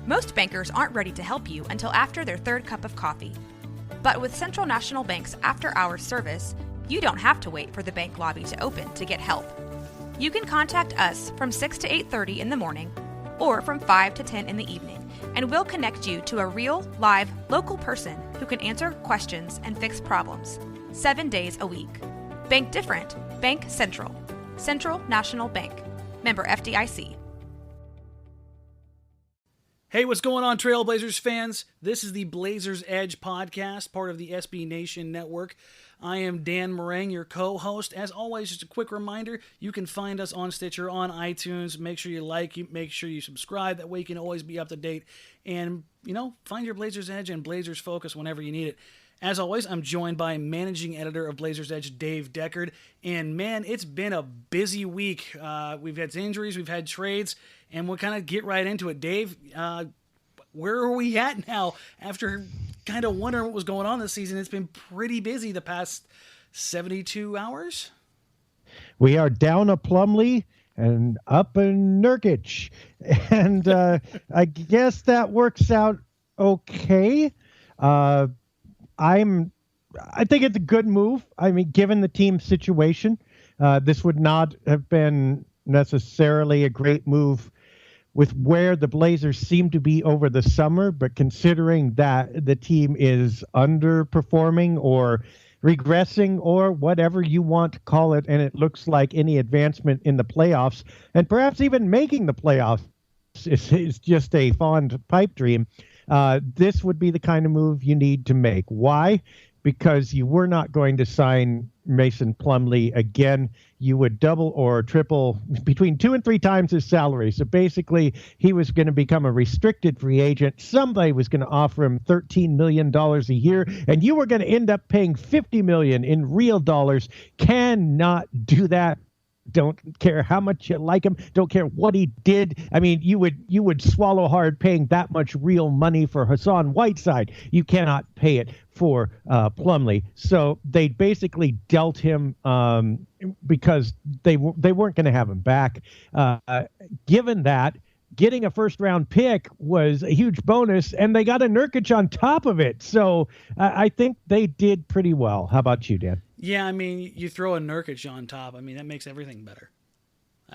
Most bankers aren't ready to help you until after their third cup of coffee. But with Central National Bank's after-hours service, you don't have to wait for the bank lobby to open to get help. You can contact us from 6 to 8:30 in the morning or from 5 to 10 in the evening, and we'll connect you to a real, live, local person who can answer questions and fix problems 7 days a week. Bank different. Bank Central. Central National Bank. Member FDIC. Hey, what's going on, Trailblazers fans? This is the Blazers Edge podcast, part of the SBNation network. I am Dan Marang, your co-host. As always, just a quick reminder, you can find us on Stitcher, on iTunes. Make sure you like, make sure you subscribe. That way you can always be up to date and, find your Blazers Edge and Blazers Focus whenever you need it. As always, I'm joined by managing editor of Blazers Edge, Dave Deckard. And man, it's been a busy week. We've had injuries, we've had trades, and we'll kind of get right into it. Dave, where are we at now after kind of wondering what was going on this season? It's been pretty busy the past 72 hours. We are down a Plumlee and up a Nurkic. And I guess that works out okay. I think it's a good move. I mean, given the team situation, this would not have been necessarily a great move with where the Blazers seem to be over the summer, but considering that the team is underperforming or regressing or whatever you want to call it, and it looks like any advancement in the playoffs and perhaps even making the playoffs is just a fond pipe dream. This would be the kind of move you need to make. Why? Because you were not going to sign Mason Plumlee again. You would double or triple between 2 and 3 times his salary. So basically, he was going to become a restricted free agent. Somebody was going to offer him $13 million a year, and you were going to end up paying $50 million in real dollars. Cannot do that. Don't care how much you like him. Don't care what he did. I mean, you would swallow hard paying that much real money for Hassan Whiteside. You cannot pay it for Plumlee. So they basically dealt him because they weren't going to have him back. Given that, getting a first-round pick was a huge bonus, and they got a Nurkic on top of it. So I think they did pretty well. How about you, Dan? Yeah, I mean, you throw a Nurkic on top. I mean, that makes everything better.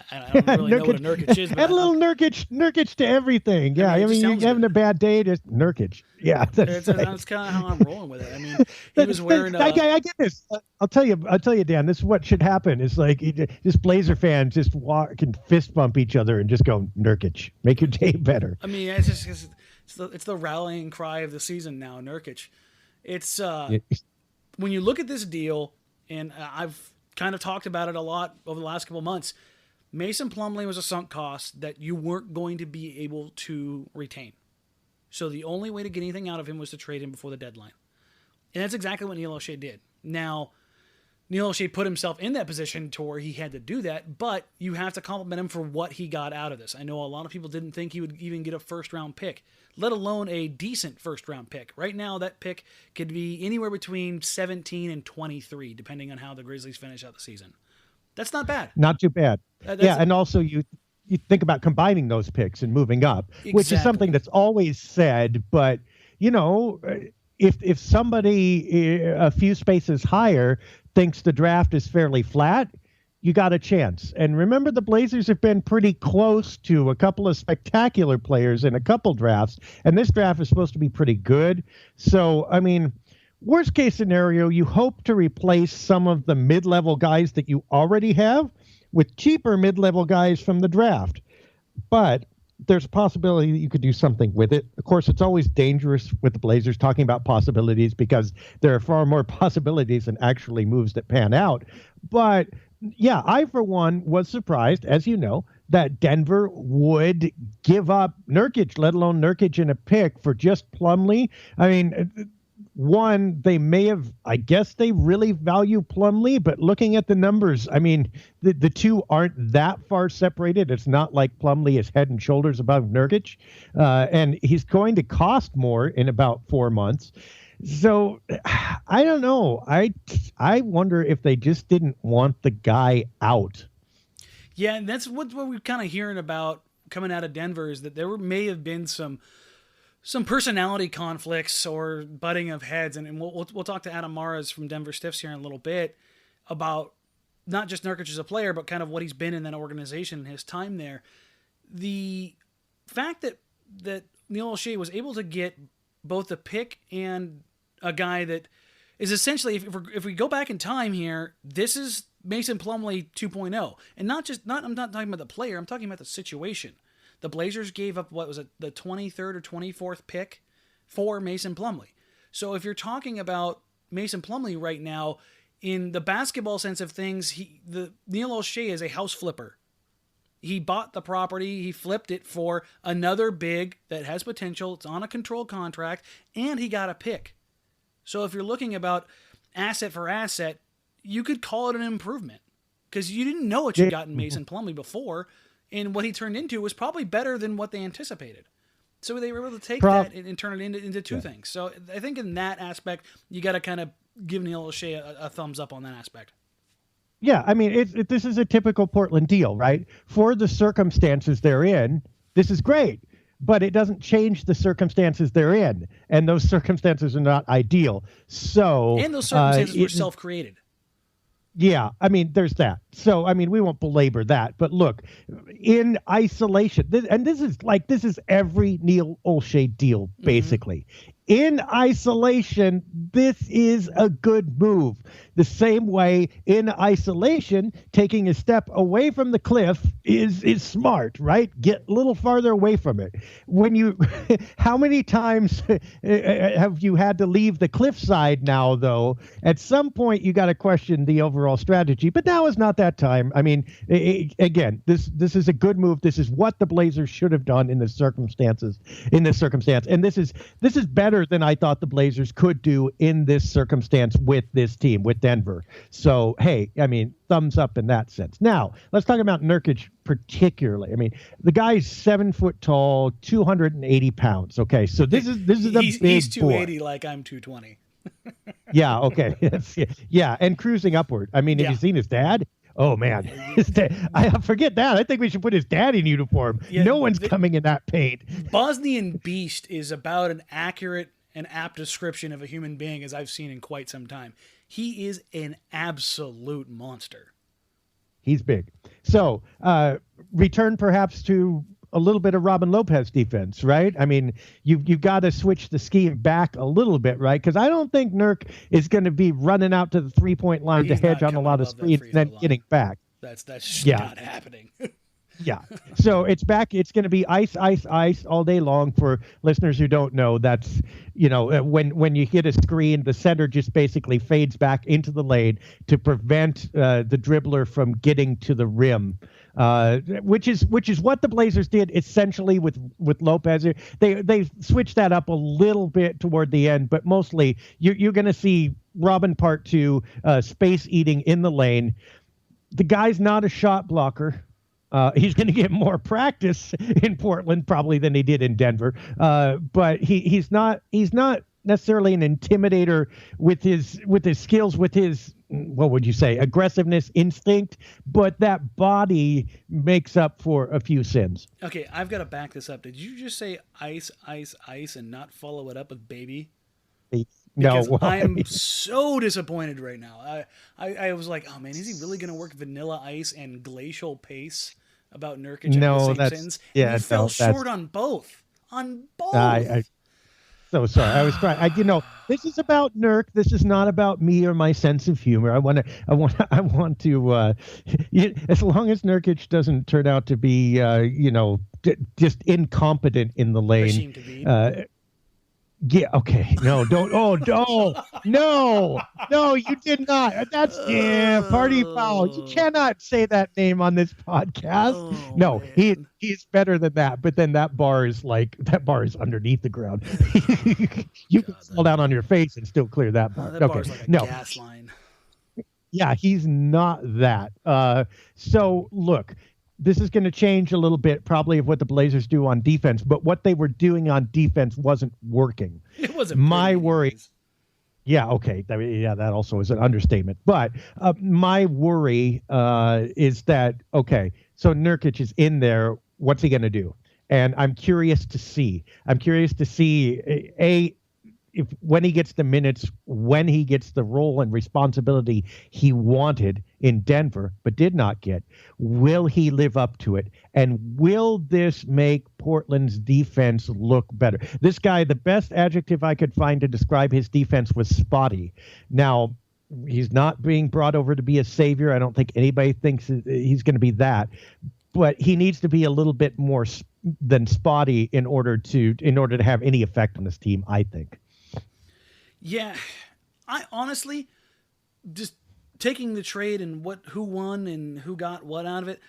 I don't really know what a Nurkic is. But add a little Nurkic to everything. Yeah, I mean you're having a bad day, just Nurkic. Yeah, that's kind of how I'm rolling with it. I mean, he was wearing. I get this. I'll tell you, Dan. This is what should happen. It's like just Blazer fans just walk and fist bump each other and just go Nurkic. Make your day better. I mean, it's the rallying cry of the season now. Nurkic. It's when you look at this deal, and I've kind of talked about it a lot over the last couple of months. Mason Plumlee was a sunk cost that you weren't going to be able to retain. So the only way to get anything out of him was to trade him before the deadline. And that's exactly what Neil O'Shea did. Now, Neil O'Shea put himself in that position to where he had to do that, but you have to compliment him for what he got out of this. I know a lot of people didn't think he would even get a first-round pick, let alone a decent first-round pick. Right now, that pick could be anywhere between 17 and 23, depending on how the Grizzlies finish out the season. That's not bad. Not too bad. And also you think about combining those picks and moving up, which is something that's always said. But, if somebody a few spaces higher thinks the draft is fairly flat, you got a chance. And remember, the Blazers have been pretty close to a couple of spectacular players in a couple drafts, and this draft is supposed to be pretty good. So, I mean, worst case scenario, you hope to replace some of the mid-level guys that you already have with cheaper mid-level guys from the draft. But there's a possibility that you could do something with it. Of course, it's always dangerous with the Blazers talking about possibilities because there are far more possibilities than actually moves that pan out. But yeah, I, for one, was surprised, as you know, that Denver would give up Nurkic, let alone Nurkic in a pick for just Plumlee. I mean, one, they may have, I guess they really value Plumlee, but looking at the numbers, I mean, the two aren't that far separated. It's not like Plumlee is head and shoulders above Nurkic, and he's going to cost more in about 4 months. So I don't know. I wonder if they just didn't want the guy out. Yeah, and that's what we're kind of hearing about coming out of Denver is that may have been some personality conflicts or butting of heads, and we'll talk to Adam Maras from Denver Stiffs here in a little bit about not just Nurkic as a player, but kind of what he's been in that organization and his time there. The fact that Neil Olshey was able to get both the pick and a guy that is essentially, if we go back in time here, this is Mason Plumlee 2.0. And I'm not talking about the player, I'm talking about the situation. The Blazers gave up, what was it, the 23rd or 24th pick for Mason Plumlee. So if you're talking about Mason Plumlee right now, in the basketball sense of things, Neil Olshey is a house flipper. He bought the property, he flipped it for another big that has potential, it's on a controlled contract, and he got a pick. So if you're looking about asset for asset, you could call it an improvement because you didn't know what you got in Mason Plumlee before, and what he turned into was probably better than what they anticipated. So they were able to take that and turn it into two things. So I think in that aspect, you got to kind of give Neil Olshey a thumbs up on that aspect. Yeah, I mean, this is a typical Portland deal, right? For the circumstances they're in, this is great. But it doesn't change the circumstances they're in, and those circumstances are not ideal. So, and those circumstances were self-created. Yeah, I mean, there's that. So, I mean, we won't belabor that. But look, in isolation, this is every Neil Olshey deal, basically. In isolation, this is a good move. The same way in isolation, taking a step away from the cliff is smart, right? Get a little farther away from it. How many times have you had to leave the cliffside now, though? At some point, you got to question the overall strategy. But now is not that time. I mean, again, this is a good move. This is what the Blazers should have done in this circumstance. And this is better than I thought the Blazers could do in this circumstance with this team, with Denver. So, hey, I mean, thumbs up in that sense. Now, let's talk about Nurkic particularly. I mean, the guy's 7 foot tall, 280 pounds. Okay, so this is a big he's 280 boy. like I'm 220. Yeah, okay. Yeah, and cruising upward. I mean, have you seen his dad? Oh, man. I forget that. I think we should put his dad in uniform. Yeah, no one's coming in that paint. Bosnian Beast is about an accurate and apt description of a human being as I've seen in quite some time. He is an absolute monster. He's big. So, return perhaps to a little bit of Robin Lopez defense, right? I mean, you've got to switch the scheme back a little bit, right? Because I don't think Nurk is going to be running out to the 3-point line to hedge on a lot of screens and then getting back. That's not happening. Yeah. So it's back. It's going to be ice all day long. For listeners who don't know, that's, when you hit a screen, the center just basically fades back into the lane to prevent the dribbler from getting to the rim. Which is what the Blazers did essentially with Lopez. They switched that up a little bit toward the end, but mostly you're going to see Robin Part 2 space eating in the lane. The guy's not a shot blocker. He's going to get more practice in Portland probably than he did in Denver. But he's not necessarily an intimidator with his skills, with his, what would you say, aggressiveness, instinct, but that body makes up for a few sins. Okay, I've got to back this up. Did you just say ice, and not follow it up with baby? Because I'm so disappointed right now. I was like, oh man, is he really going to work Vanilla Ice and Glacial Pace about Nurkic and the Simpsons? Yeah, he fell short on both. So sorry. I was trying. This is about Nurk. This is not about me or my sense of humor. I want to. As long as Nurkic doesn't turn out to be, just incompetent in the lane. Yeah. Okay. No. Don't. Oh no. You did not. That's party foul. You cannot say that name on this podcast. No. Man. He's better than that. But then that bar is underneath the ground. You can fall down on your face and still clear that bar. That bar's like a gas line. Yeah, he's not that. So look. This is going to change a little bit probably of what the Blazers do on defense, but what they were doing on defense wasn't working. It wasn't my worry. Yeah, okay. That also is an understatement. But my worry is that, okay, so Nurkic is in there. what's he going to do? And I'm curious to see. If when he gets the minutes, when he gets the role and responsibility he wanted in Denver but did not get, will he live up to it? And will this make Portland's defense look better? This guy, the best adjective I could find to describe his defense was spotty. Now, he's not being brought over to be a savior. I don't think anybody thinks he's going to be that. But he needs to be a little bit more than spotty in order to have any effect on this team, I think. Yeah, I honestly, just taking the trade and who won and who got what out of it,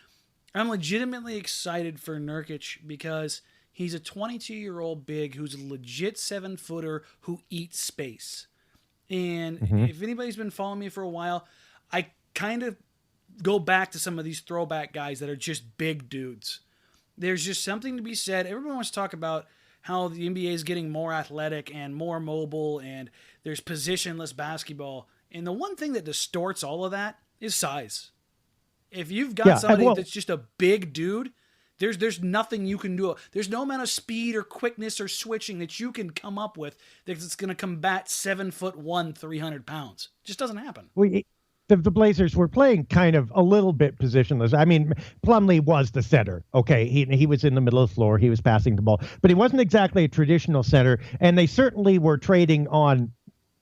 I'm legitimately excited for Nurkic because he's a 22-year-old big who's a legit 7-footer who eats space. And if anybody's been following me for a while, I kind of go back to some of these throwback guys that are just big dudes. There's just something to be said. Everyone wants to talk about how the NBA is getting more athletic and more mobile, and there's positionless basketball. And the one thing that distorts all of that is size. If you've got somebody that's just a big dude, there's nothing you can do. There's no amount of speed or quickness or switching that you can come up with that's going to combat 7'1", 300 pounds. It just doesn't happen. The Blazers were playing kind of a little bit positionless. I mean, Plumlee was the center. Okay, he was in the middle of the floor. He was passing the ball. But he wasn't exactly a traditional center, and they certainly were trading on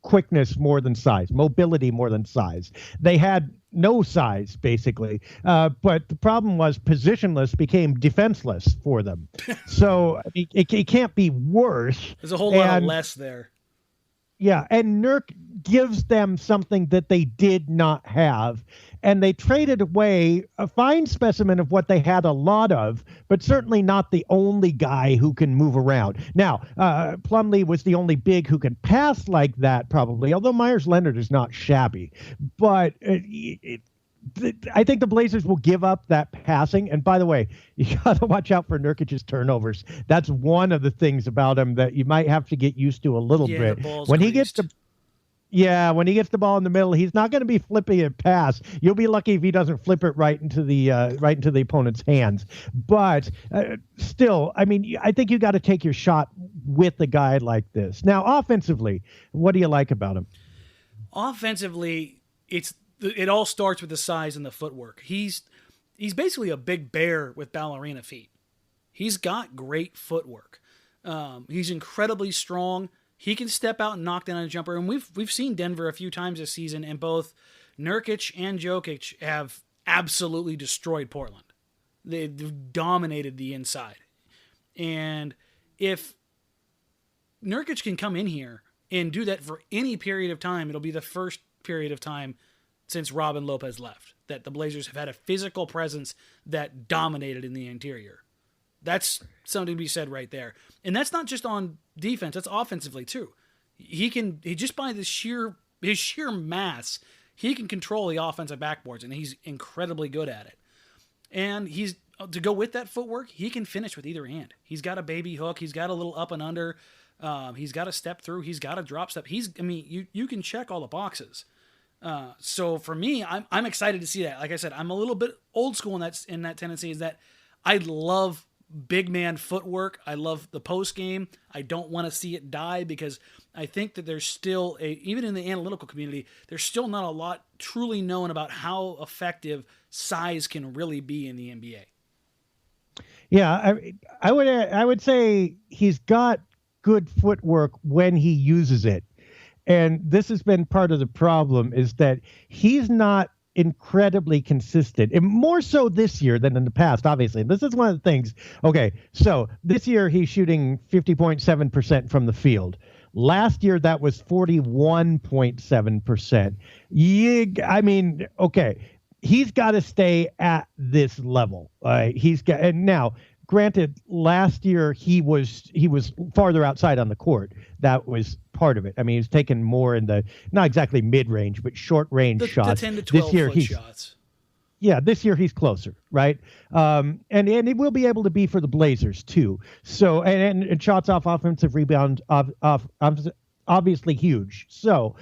quickness more than size, mobility more than size. They had no size, basically. But the problem was positionless became defenseless for them. So it can't be worse. There's a whole lot of less there. Yeah, and Nurk gives them something that they did not have, and they traded away a fine specimen of what they had a lot of, but certainly not the only guy who can move around. Now, Plumlee was the only big who can pass like that, probably, although Myers Leonard is not shabby. But I think the Blazers will give up that passing. And by the way, you got to watch out for Nurkic's turnovers. That's one of the things about him that you might have to get used to a little bit. When he gets the ball in the middle, he's not going to be flipping it pass. You'll be lucky if he doesn't flip it right into the opponent's hands. But still, I mean, I think you got to take your shot with a guy like this. Now, offensively, what do you like about him? Offensively, it all starts with the size and the footwork. He's basically a big bear with ballerina feet. He's got great footwork. He's incredibly strong. He can step out and knock down a jumper. And we've seen Denver a few times this season, and both Nurkic and Jokic have absolutely destroyed Portland. They've dominated the inside. And if Nurkic can come in here and do that for any period of time, it'll be the first period of time since Robin Lopez left that the Blazers have had a physical presence that dominated in the interior. That's something to be said right there. And that's not just on defense, that's offensively too. He just by his sheer mass, he can control the offensive backboards, and he's incredibly good at it. And to go with that footwork, he can finish with either hand. He's got a baby hook, he's got a little up and under, he's got a step through, he's got a drop step. You can check all the boxes. So for me, I'm excited to see that. Like I said, I'm a little bit old school in that tendency, is that I love big man footwork. I love the post game. I don't want to see it die, because I think that there's still even in the analytical community, there's still not a lot truly known about how effective size can really be in the NBA. Yeah, I would say he's got good footwork when he uses it. And this has been part of the problem, is that he's not incredibly consistent, and more so this year than in the past, obviously. This is one of the things. Okay, so this year he's shooting 50.7% from the field. Last year that was 41.7%. I mean, okay, he's got to stay at this level. And now, granted, last year he was farther outside on the court. That was part of it. I mean, he's taken more in the, not exactly mid-range, but short-range shots. The 10 to 12 foot shots. Yeah, this year he's closer, right? And he will be able to be for the Blazers too. So and shots off offensive rebound, obviously huge. So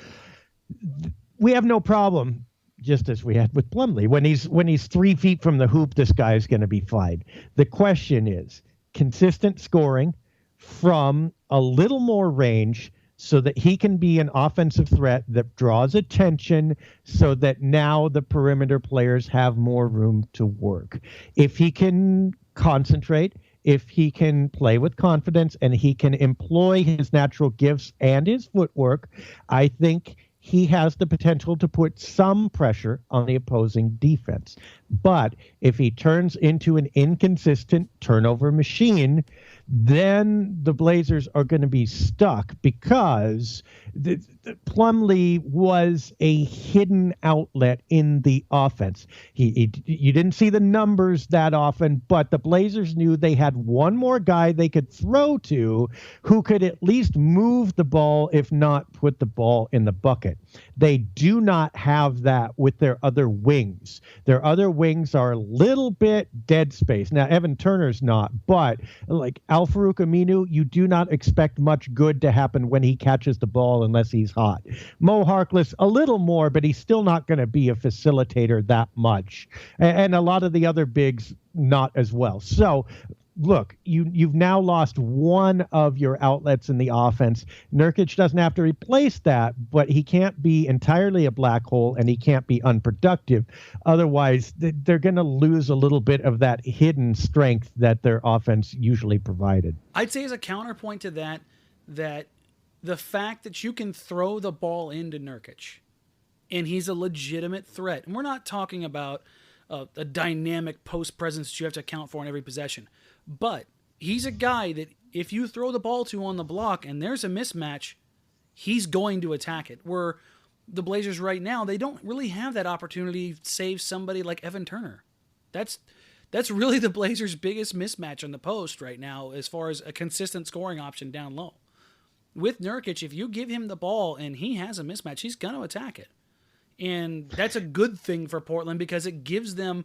we have no problem just as we had with Plumlee. When he's 3 feet from the hoop, this guy is going to be fine. The question is consistent scoring from a little more range so that he can be an offensive threat that draws attention so that now the perimeter players have more room to work. If he can concentrate, if he can play with confidence, and he can employ his natural gifts and his footwork, I think he has the potential to put some pressure on the opposing defense. But if he turns into an inconsistent turnover machine, then the Blazers are going to be stuck because the Plumlee was a hidden outlet in the offense. You didn't see the numbers that often, but the Blazers knew they had one more guy they could throw to who could at least move the ball, if not put the ball in the bucket. They do not have that with their other wings. Their other wings are a little bit dead space. Now, Evan Turner's not, but like Al-Farouq Aminu, you do not expect much good to happen when he catches the ball unless he's hot. Mo Harkless, a little more, but he's still not going to be a facilitator that much. And a lot of the other bigs, not as well. So, look, you've now lost one of your outlets in the offense. Nurkic doesn't have to replace that, but he can't be entirely a black hole, and he can't be unproductive. Otherwise, they're going to lose a little bit of that hidden strength that their offense usually provided. I'd say as a counterpoint to that the fact that you can throw the ball into Nurkic, and he's a legitimate threat, and we're not talking about a dynamic post presence that you have to account for in every possession. But he's a guy that if you throw the ball to on the block and there's a mismatch, he's going to attack it. Where the Blazers right now, they don't really have that opportunity to save somebody like Evan Turner. That's really the Blazers' biggest mismatch on the post right now as far as a consistent scoring option down low. With Nurkic, if you give him the ball and he has a mismatch, he's going to attack it. And that's a good thing for Portland because it gives them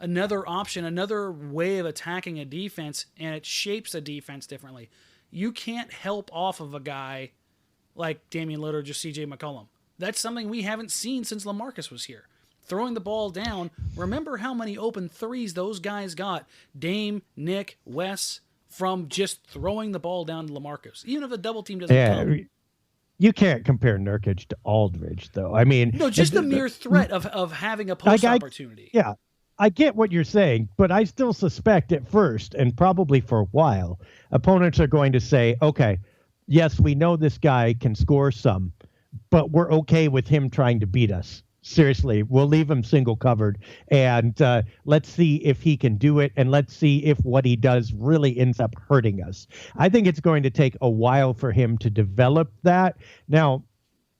another option, another way of attacking a defense, and it shapes a defense differently. You can't help off of a guy like Damian Lillard or just CJ McCollum. That's something we haven't seen since LaMarcus was here. Throwing the ball down, remember how many open threes those guys got, Dame, Nick, Wes, from just throwing the ball down to LaMarcus, even if the double team doesn't come. You can't compare Nurkic to Aldridge, though. I mean, no, just the mere threat of having a post opportunity. Yeah, I get what you're saying, but I still suspect at first, and probably for a while, opponents are going to say, okay, yes, we know this guy can score some, but we're okay with him trying to beat us. Seriously, we'll leave him single covered, and let's see if he can do it, and let's see if what he does really ends up hurting us. I think it's going to take a while for him to develop that. Now,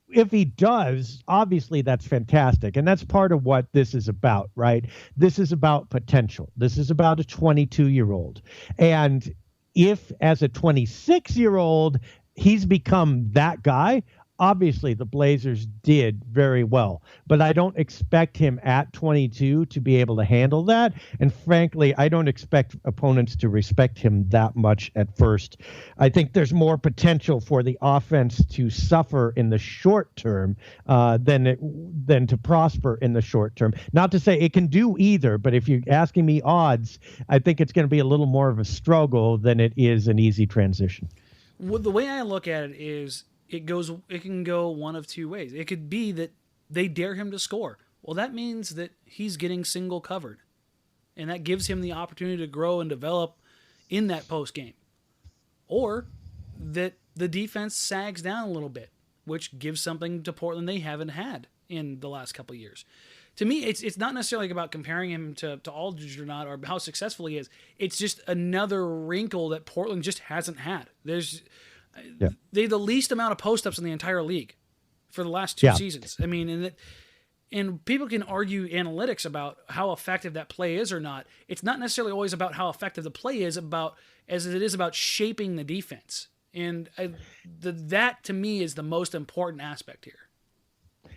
if he does, obviously that's fantastic, and that's part of what this is about, right? This is about potential. This is about a 22-year-old, and if as a 26-year-old he's become that guy, obviously the Blazers did very well, but I don't expect him at 22 to be able to handle that. And frankly, I don't expect opponents to respect him that much at first. I think there's more potential for the offense to suffer in the short term than to prosper in the short term. Not to say it can do either, but if you're asking me odds, I think it's going to be a little more of a struggle than it is an easy transition. Well, the way I look at it is, it can go one of two ways. It could be that they dare him to score. Well, that means that he's getting single covered. And that gives him the opportunity to grow and develop in that post game. Or that the defense sags down a little bit, which gives something to Portland they haven't had in the last couple of years. To me, it's not necessarily about comparing him to Aldridge or not, or how successful he is. It's just another wrinkle that Portland just hasn't had. They the least amount of post-ups in the entire league for the last two seasons. I mean, and people can argue analytics about how effective that play is or not. It's not necessarily always about how effective the play is as it is about shaping the defense. And that, to me, is the most important aspect here.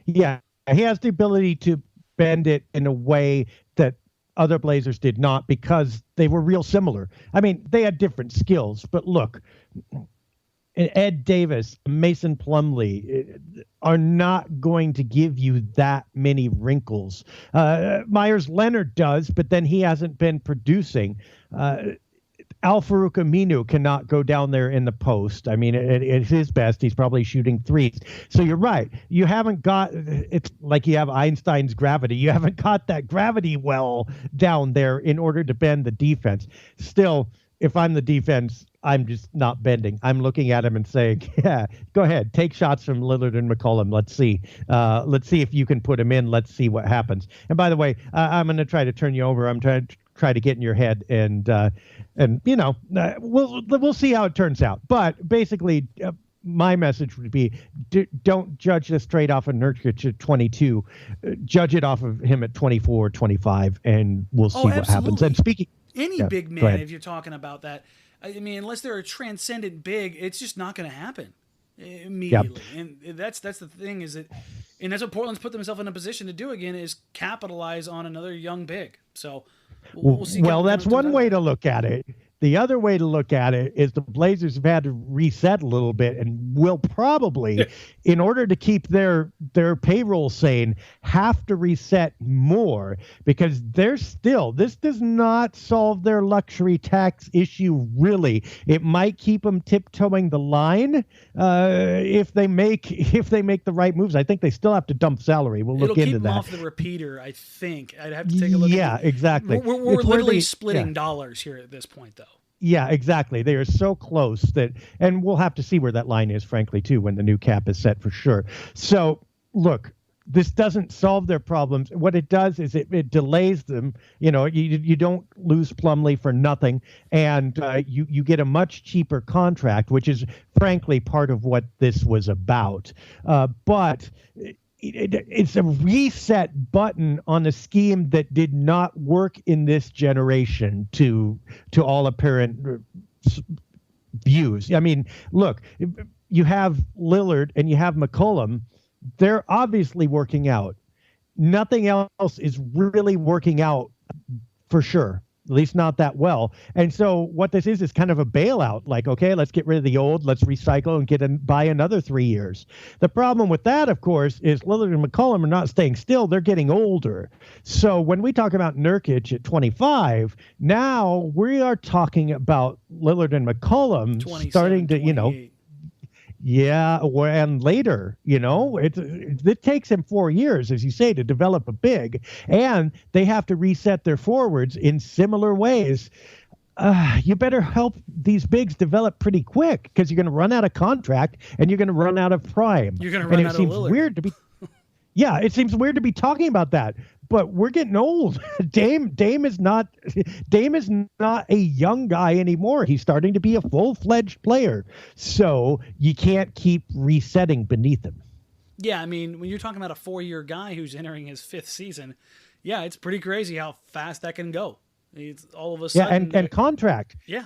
Yeah, he has the ability to bend it in a way that other Blazers did not because they were real similar. I mean, they had different skills, but look, Ed Davis, Mason Plumlee are not going to give you that many wrinkles. Myers Leonard does, but then he hasn't been producing. Al-Farouq Aminu cannot go down there in the post. I mean, at his best, he's probably shooting threes. So you're right. You haven't got, it's like you have Einstein's gravity. You haven't got that gravity well down there in order to bend the defense. Still, if I'm the defense, I'm just not bending. I'm looking at him and saying, yeah, go ahead. Take shots from Lillard and McCollum. Let's see. Let's see if you can put him in. Let's see what happens. And by the way, I'm going to try to turn you over. I'm trying to get in your head, and we'll see how it turns out. But basically, my message would be, don't judge this trade off of Nurkic at 22. Judge it off of him at 24, 25, and we'll see what happens. And speaking... Any big man, if you're talking about that, I mean, unless they're a transcendent big, it's just not going to happen immediately. Yep. And that's the thing is that, and that's what Portland's put themselves in a position to do again, is capitalize on another young big. So we'll see. Well, that's one way to look at it. The other way to look at it is the Blazers have had to reset a little bit and will probably, in order to keep their payroll sane, have to reset more, because they're still, this does not solve their luxury tax issue, really. It might keep them tiptoeing the line if they make the right moves. I think they still have to dump salary. We'll look into that. It'll keep them off the repeater, I think. I'd have to take a look. Yeah, exactly. We're literally splitting dollars here at this point, though. Yeah, exactly. They are so close that, and we'll have to see where that line is, frankly, too, when the new cap is set for sure. So, look, this doesn't solve their problems. What it does is it delays them. You don't lose Plumlee for nothing, and you get a much cheaper contract, which is, frankly, part of what this was about. But it's a reset button on a scheme that did not work in this generation to all apparent views. I mean, look, you have Lillard and you have McCollum. They're obviously working out. Nothing else is really working out for sure. At least not that well. And so what this is kind of a bailout. Like, okay, let's get rid of the old, let's recycle and buy another 3 years. The problem with that, of course, is Lillard and McCollum are not staying still. They're getting older. So when we talk about Nurkic at 25, now we are talking about Lillard and McCollum starting to, 28. Yeah, and later, it takes him 4 years, as you say, to develop a big, and they have to reset their forwards in similar ways. You better help these bigs develop pretty quick, because you're going to run out of contract and you're going to run out of prime. You're going to run out of Lillard. Yeah, it seems weird to be talking about that, but we're getting old. Dame is not a young guy anymore. He's starting to be a full-fledged player. So you can't keep resetting beneath him. Yeah, I mean, when you're talking about a 4-year guy who's entering his 5th season, yeah, it's pretty crazy how fast that can go. It's all of a sudden. Yeah, and contract. Yeah.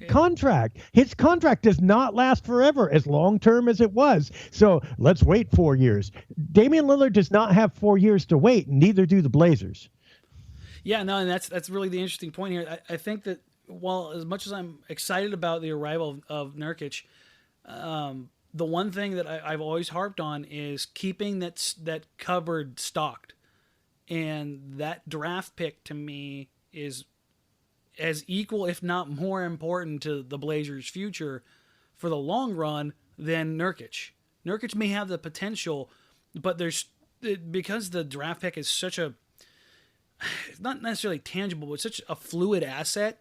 Contract. His contract does not last forever, as long-term as it was. So let's wait 4 years. Damian Lillard does not have 4 years to wait, neither do the Blazers. Yeah, no, and that's really the interesting point here. I think that while as much as I'm excited about the arrival of Nurkic, the one thing that I've always harped on is keeping that cupboard stocked. And that draft pick, to me, is as equal, if not more important to the Blazers' future for the long run than Nurkic. Nurkic may have the potential, but because the draft pick is such a, it's not necessarily tangible, but such a fluid asset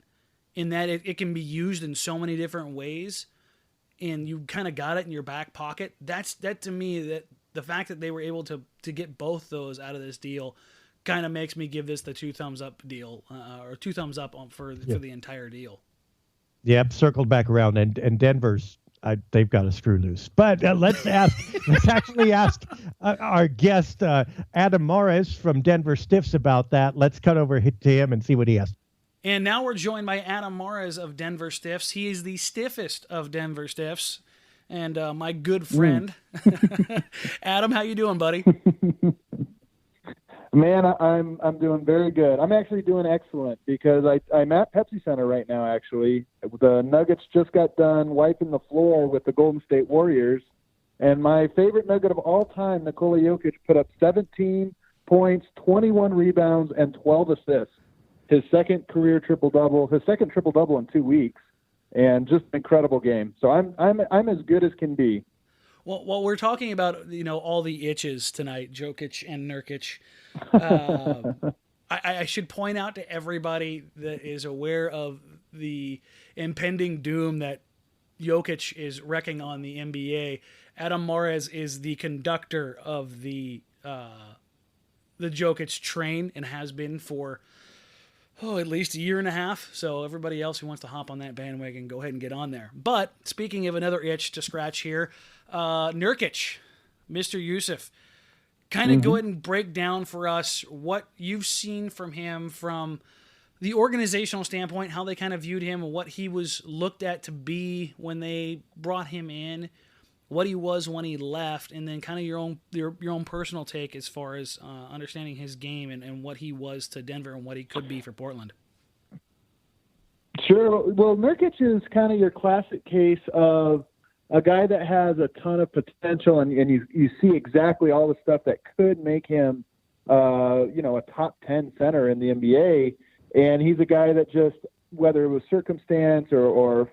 in that it can be used in so many different ways, and you kind of got it in your back pocket. That to me, that the fact that they were able to get both those out of this deal kind of makes me give this the 2 thumbs up deal, or 2 thumbs up for the entire deal. Yep, circled back around, and Denver's they've got a screw loose. But let's actually ask our guest Adam Morris from Denver Stiffs about that. Let's cut over to him and see what he has. And now we're joined by Adam Morris of Denver Stiffs. He is the stiffest of Denver Stiffs, and my good friend. Adam, how you doing, buddy? Man, I'm doing very good. I'm actually doing excellent because I'm at Pepsi Center right now, actually. The Nuggets just got done wiping the floor with the Golden State Warriors. And my favorite Nugget of all time, Nikola Jokic, put up 17 points, 21 rebounds, and 12 assists. His second career triple-double, his second triple-double in 2 weeks, and just an incredible game. So I'm as good as can be. Well, while we're talking about, all the itches tonight, Jokic and Nurkic, I should point out to everybody that is aware of the impending doom that Jokic is wrecking on the NBA. Adam Mares is the conductor of the Jokic train and has been for at least a year and a half. So everybody else who wants to hop on that bandwagon, go ahead and get on there. But speaking of another itch to scratch here, Nurkic, Mr. Yusuf, kind of go ahead and break down for us what you've seen from him from the organizational standpoint, how they kind of viewed him, and what he was looked at to be when they brought him in, what he was when he left, and then kind of your own personal take as far as understanding his game and what he was to Denver and what he could be for Portland. Sure. Well, Nurkic is kind of your classic case of a guy that has a ton of potential, and you see exactly all the stuff that could make him, a top 10 center in the NBA. And he's a guy that just, whether it was circumstance or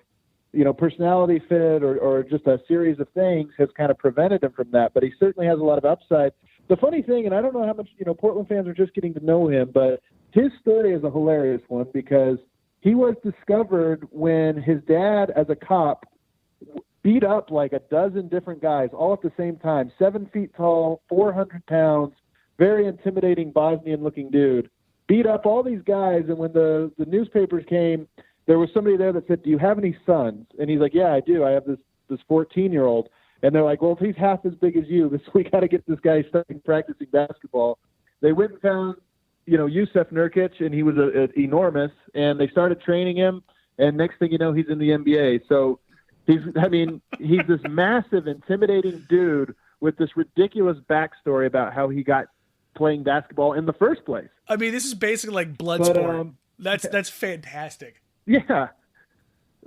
personality fit or just a series of things, has kind of prevented him from that. But he certainly has a lot of upside. The funny thing, and I don't know how much, Portland fans are just getting to know him, but his story is a hilarious one because he was discovered when his dad, as a cop, beat up like a dozen different guys all at the same time, 7 feet tall, 400 pounds, very intimidating Bosnian-looking dude, beat up all these guys. And when the newspapers came, there was somebody there that said, "Do you have any sons?" And he's like, "Yeah, I do. I have this 14-year-old." And they're like, "Well, if he's half as big as you, we got to get this guy started practicing basketball." They went and found, Yusuf Nurkic, and he was enormous, and they started training him, and next thing you know, he's in the NBA. So he's this massive, intimidating dude with this ridiculous backstory about how he got playing basketball in the first place. I mean, this is basically like Bloodsport. That's fantastic. Yeah,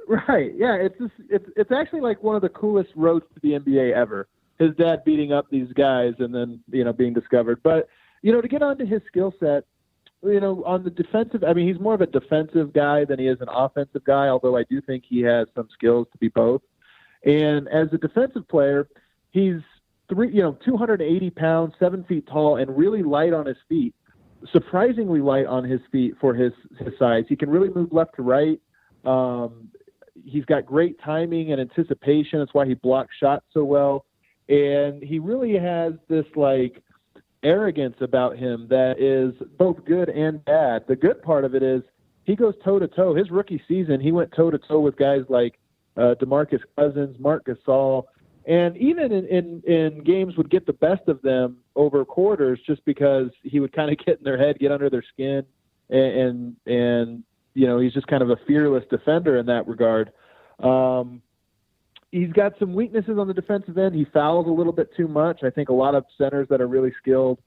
right. Yeah, it's actually like one of the coolest roads to the NBA ever. His dad beating up these guys and then being discovered. But to get onto his skill set, on the defensive, he's more of a defensive guy than he is an offensive guy. Although I do think he has some skills to be both. And as a defensive player, he's 280 pounds, 7 feet tall, and really light on his feet. Surprisingly light on his feet for his size. He can really move left to right. He's got great timing and anticipation. That's why he blocks shots so well. And he really has this arrogance about him that is both good and bad. The good part of it is he goes toe to toe. His rookie season, he went toe to toe with guys like DeMarcus Cousins, Marc Gasol, and even in games would get the best of them over quarters just because he would kind of get in their head, get under their skin, and he's just kind of a fearless defender in that regard. He's got some weaknesses on the defensive end. He fouls a little bit too much. I think a lot of centers that are really skilled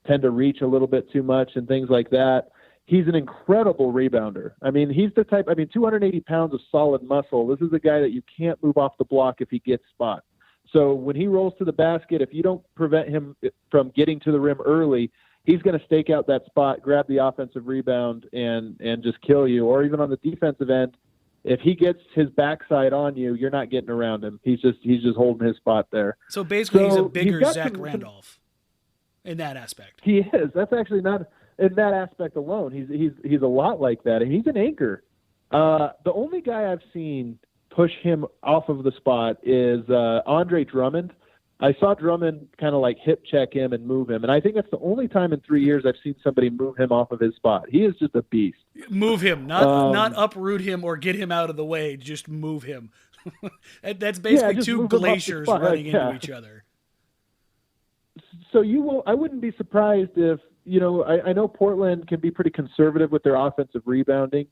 tend to reach a little bit too much and things like that. He's an incredible rebounder. He's the type, 280 pounds of solid muscle. This is a guy that you can't move off the block if he gets spots. So when he rolls to the basket, if you don't prevent him from getting to the rim early, he's going to stake out that spot, grab the offensive rebound, and just kill you. Or even on the defensive end, if he gets his backside on you, you're not getting around him. He's just holding his spot there. So basically, he's a bigger Zach Randolph in that aspect. He is. That's actually not in that aspect alone. He's a lot like that, and he's an anchor. The only guy I've seen push him off of the spot is Andre Drummond. I saw Drummond kind of hip check him and move him, and I think that's the only time in 3 years I've seen somebody move him off of his spot. He is just a beast. Move him, not uproot him or get him out of the way. Just move him. That's basically two glaciers running into each other. So I wouldn't be surprised if I know Portland can be pretty conservative with their offensive rebounding.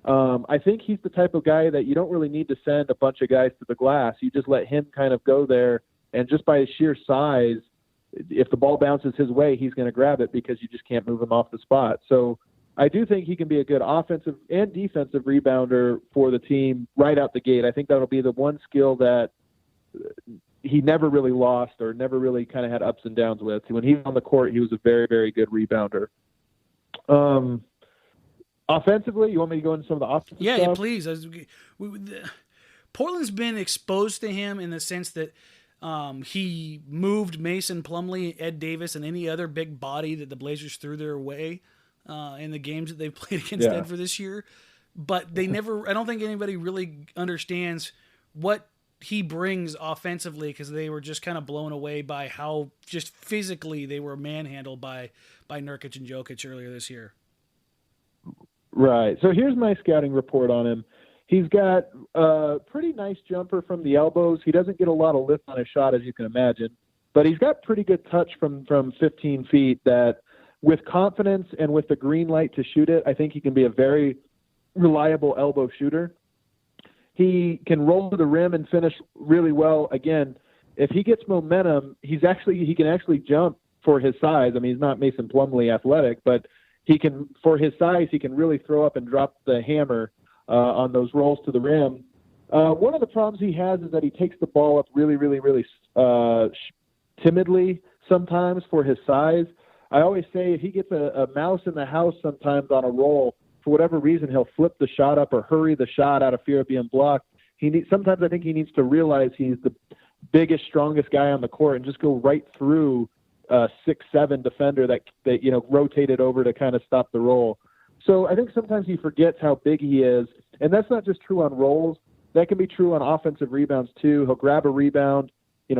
I think he's the type of guy that you don't really need to send a bunch of guys to the glass. You just let him kind of go there, and just by his sheer size, if the ball bounces his way, he's going to grab it because you just can't move him off the spot. So I do think he can be a good offensive and defensive rebounder for the team right out the gate. I think that'll be the one skill that he never really lost or never really kind of had ups and downs with. When he was on the court, he was a very, very good rebounder. Offensively, you want me to go into some of the offensive stuff? Yeah, please. Portland's been exposed to him in the sense that he moved Mason Plumlee, Ed Davis, and any other big body that the Blazers threw their way in the games that they've played against Denver this year. But they never, I don't think anybody really understands what he brings offensively, because they were just kind of blown away by how just physically they were manhandled by Nurkic and Jokic earlier this year. Right. So here's my scouting report on him. He's got a pretty nice jumper from the elbows. He doesn't get a lot of lift on his shot, as you can imagine, but he's got pretty good touch from 15 feet that with confidence and with the green light to shoot it, I think he can be a very reliable elbow shooter. He can roll to the rim and finish really well. Again, if he gets momentum, he can actually jump for his size. I mean, he's not Mason Plumlee athletic, but for his size, he can really throw up and drop the hammer on those rolls to the rim. One of the problems he has is that he takes the ball up really, really, really timidly sometimes for his size. I always say if he gets a mouse in the house sometimes on a roll, for whatever reason, he'll flip the shot up or hurry the shot out of fear of being blocked. Sometimes I think he needs to realize he's the biggest, strongest guy on the court and just go right through a 6'7" defender that rotated over to kind of stop the roll. So I think sometimes he forgets how big he is, and that's not just true on rolls. That can be true on offensive rebounds too. He'll grab a rebound,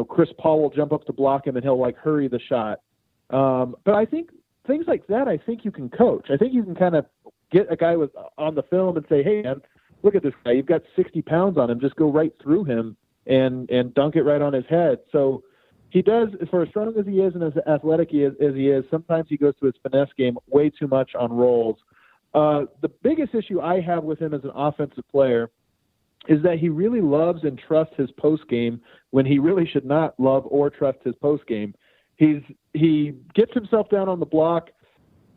Chris Paul will jump up to block him, and he'll hurry the shot. But I think things like that, I think you can coach. I think you can kind of get a guy on the film and say, hey, man, look at this guy. You've got 60 pounds on him. Just go right through him and dunk it right on his head. So he does, for as strong as he is and as athletic as he is, sometimes he goes to his finesse game way too much on rolls. The biggest issue I have with him as an offensive player is that he really loves and trusts his post game when he really should not love or trust his post game. He gets himself down on the block.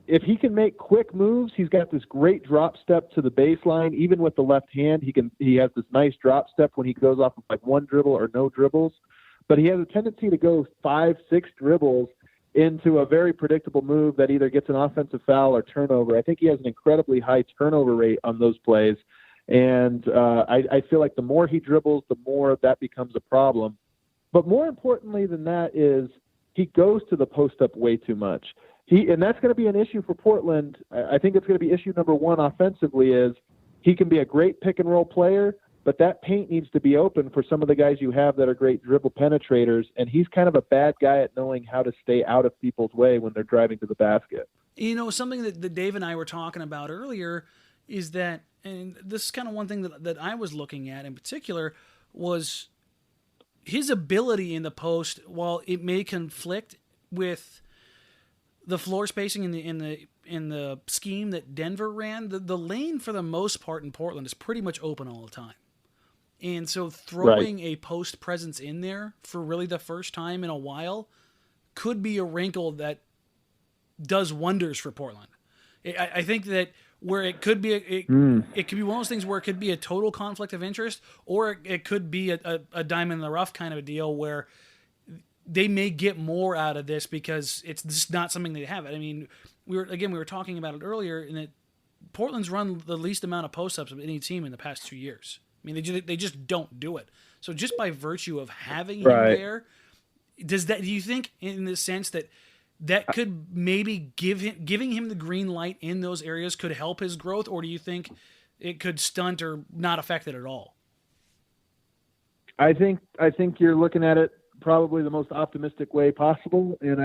If he can make quick moves, he's got this great drop step to the baseline. Even with the left hand, he has this nice drop step when he goes off of one dribble or no dribbles. But he has a tendency to go 5-6 dribbles into a very predictable move that either gets an offensive foul or turnover. I think he has an incredibly high turnover rate on those plays. And I feel like the more he dribbles, the more that becomes a problem. But more importantly than that is he goes to the post up way too much. And that's going to be an issue for Portland. I think it's going to be issue number one offensively is he can be a great pick and roll player, but that paint needs to be open for some of the guys you have that are great dribble penetrators. And he's kind of a bad guy at knowing how to stay out of people's way when they're driving to the basket. Something that Dave and I were talking about earlier is that, and this is kind of one thing that I was looking at in particular, was his ability in the post, while it may conflict with the floor spacing in the scheme that Denver ran, the lane for the most part in Portland is pretty much open all the time. And so throwing a post presence in there for really the first time in a while could be a wrinkle that does wonders for Portland. I think that where it could be it could be one of those things where it could be a total conflict of interest, or it could be a diamond in the rough kind of a deal where they may get more out of this because it's just not something they have. I mean, we were talking about it earlier, and that Portland's run the least amount of post-ups of any team in the past 2 years. I mean, they just don't do it. So just by virtue of having him there, do you think in the sense that could maybe giving him the green light in those areas could help his growth, or do you think it could stunt or not affect it at all? I think you're looking at it probably the most optimistic way possible, and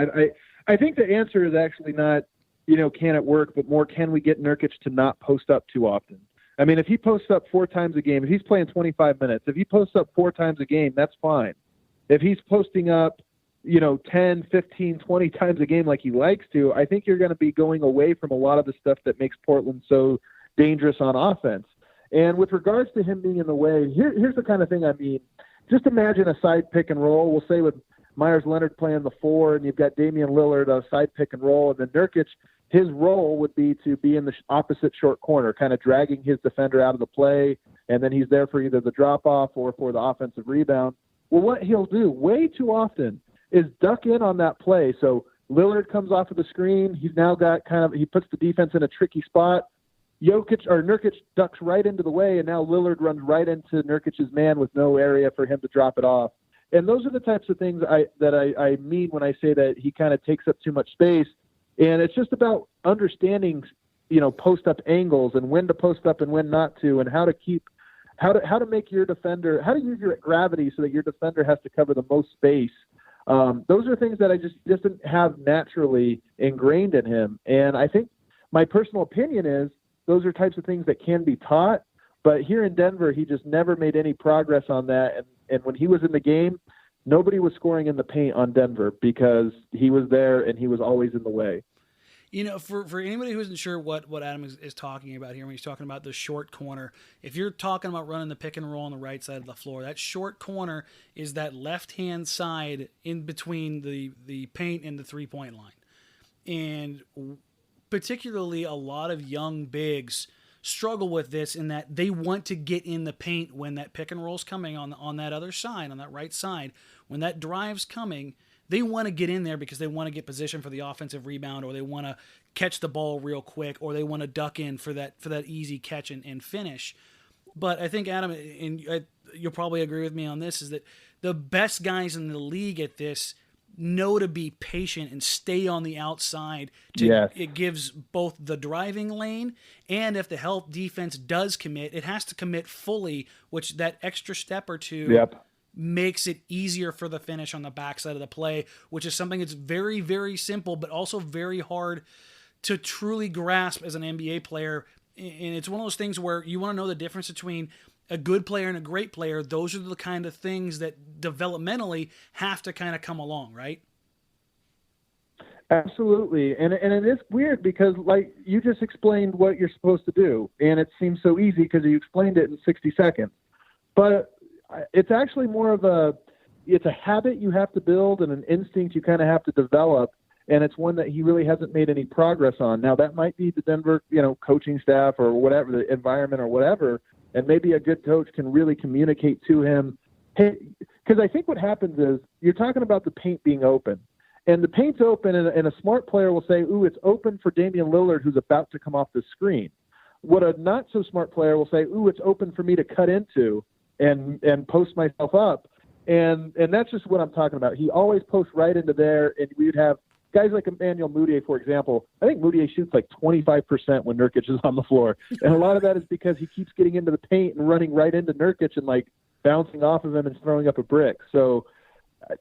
I think the answer is actually not, can it work, but more, can we get Nurkic to not post up too often? I mean, if he posts up 4 times a game, if he's playing 25 minutes, if he posts up 4 times a game, that's fine. If he's posting up 10, 15, 20 times a game like he likes to, I think you're going to be going away from a lot of the stuff that makes Portland so dangerous on offense. And with regards to him being in the way, here's the kind of thing I mean. Just imagine a side pick and roll. We'll say with Myers Leonard playing the 4, and you've got Damian Lillard a side pick and roll, and then Nurkic, his role would be to be in the opposite short corner, kind of dragging his defender out of the play, and then he's there for either the drop-off or for the offensive rebound. Well, what he'll do way too often is duck in on that play. So Lillard comes off of the screen. He's now got he puts the defense in a tricky spot. Nurkic ducks right into the way, and now Lillard runs right into Nurkic's man with no area for him to drop it off. And those are the types of things I mean when I say that he kind of takes up too much space. And it's just about understanding, post-up angles and when to post up and when not to, and how to make your defender, how to use your gravity so that your defender has to cover the most space. Those are things that I just didn't have naturally ingrained in him. And I think my personal opinion is those are types of things that can be taught. But here in Denver, he just never made any progress on that. And when he was in the game, nobody was scoring in the paint on Denver because he was there and he was always in the way. For anybody who isn't sure what Adam is talking about here when he's talking about the short corner, if you're talking about running the pick and roll on the right side of the floor, that short corner is that left-hand side in between the paint and the three-point line. And particularly a lot of young bigs struggle with this in that they want to get in the paint when that pick and roll's coming on that other side, on that right side. When that drive's coming, they want to get in there because they want to get position for the offensive rebound, or they want to catch the ball real quick, or they want to duck in for that easy catch and finish. But I think, Adam, and you'll probably agree with me on this, is that the best guys in the league at this know to be patient and stay on the outside. Yes. It gives both the driving lane, and if the help defense does commit, it has to commit fully, which that extra step or two makes it easier for the finish on the backside of the play, which is something that's very, very simple, but also very hard to truly grasp as an NBA player. And it's one of those things where you want to know the difference between a good player and a great player. Those are the kind of things that developmentally have to kind of come along, right? Absolutely. And it is weird because, like, you just explained what you're supposed to do, and it seems so easy because you explained it in 60 seconds. But it's actually more of it's a habit you have to build and an instinct you kind of have to develop, and it's one that he really hasn't made any progress on. Now, that might be the Denver, coaching staff or whatever, the environment or whatever, and maybe a good coach can really communicate to him. Hey, because I think what happens is you're talking about the paint being open, and the paint's open, and a smart player will say, ooh, it's open for Damian Lillard who's about to come off the screen. What a not-so-smart player will say, ooh, it's open for me to cut into and post myself up. And that's just what I'm talking about. He always posts right into there, and we'd have guys like Emmanuel Mudiay, for example. I think Mudiay shoots like 25% when Nurkic is on the floor. And a lot of that is because he keeps getting into the paint and running right into Nurkic and, like, bouncing off of him and throwing up a brick. So,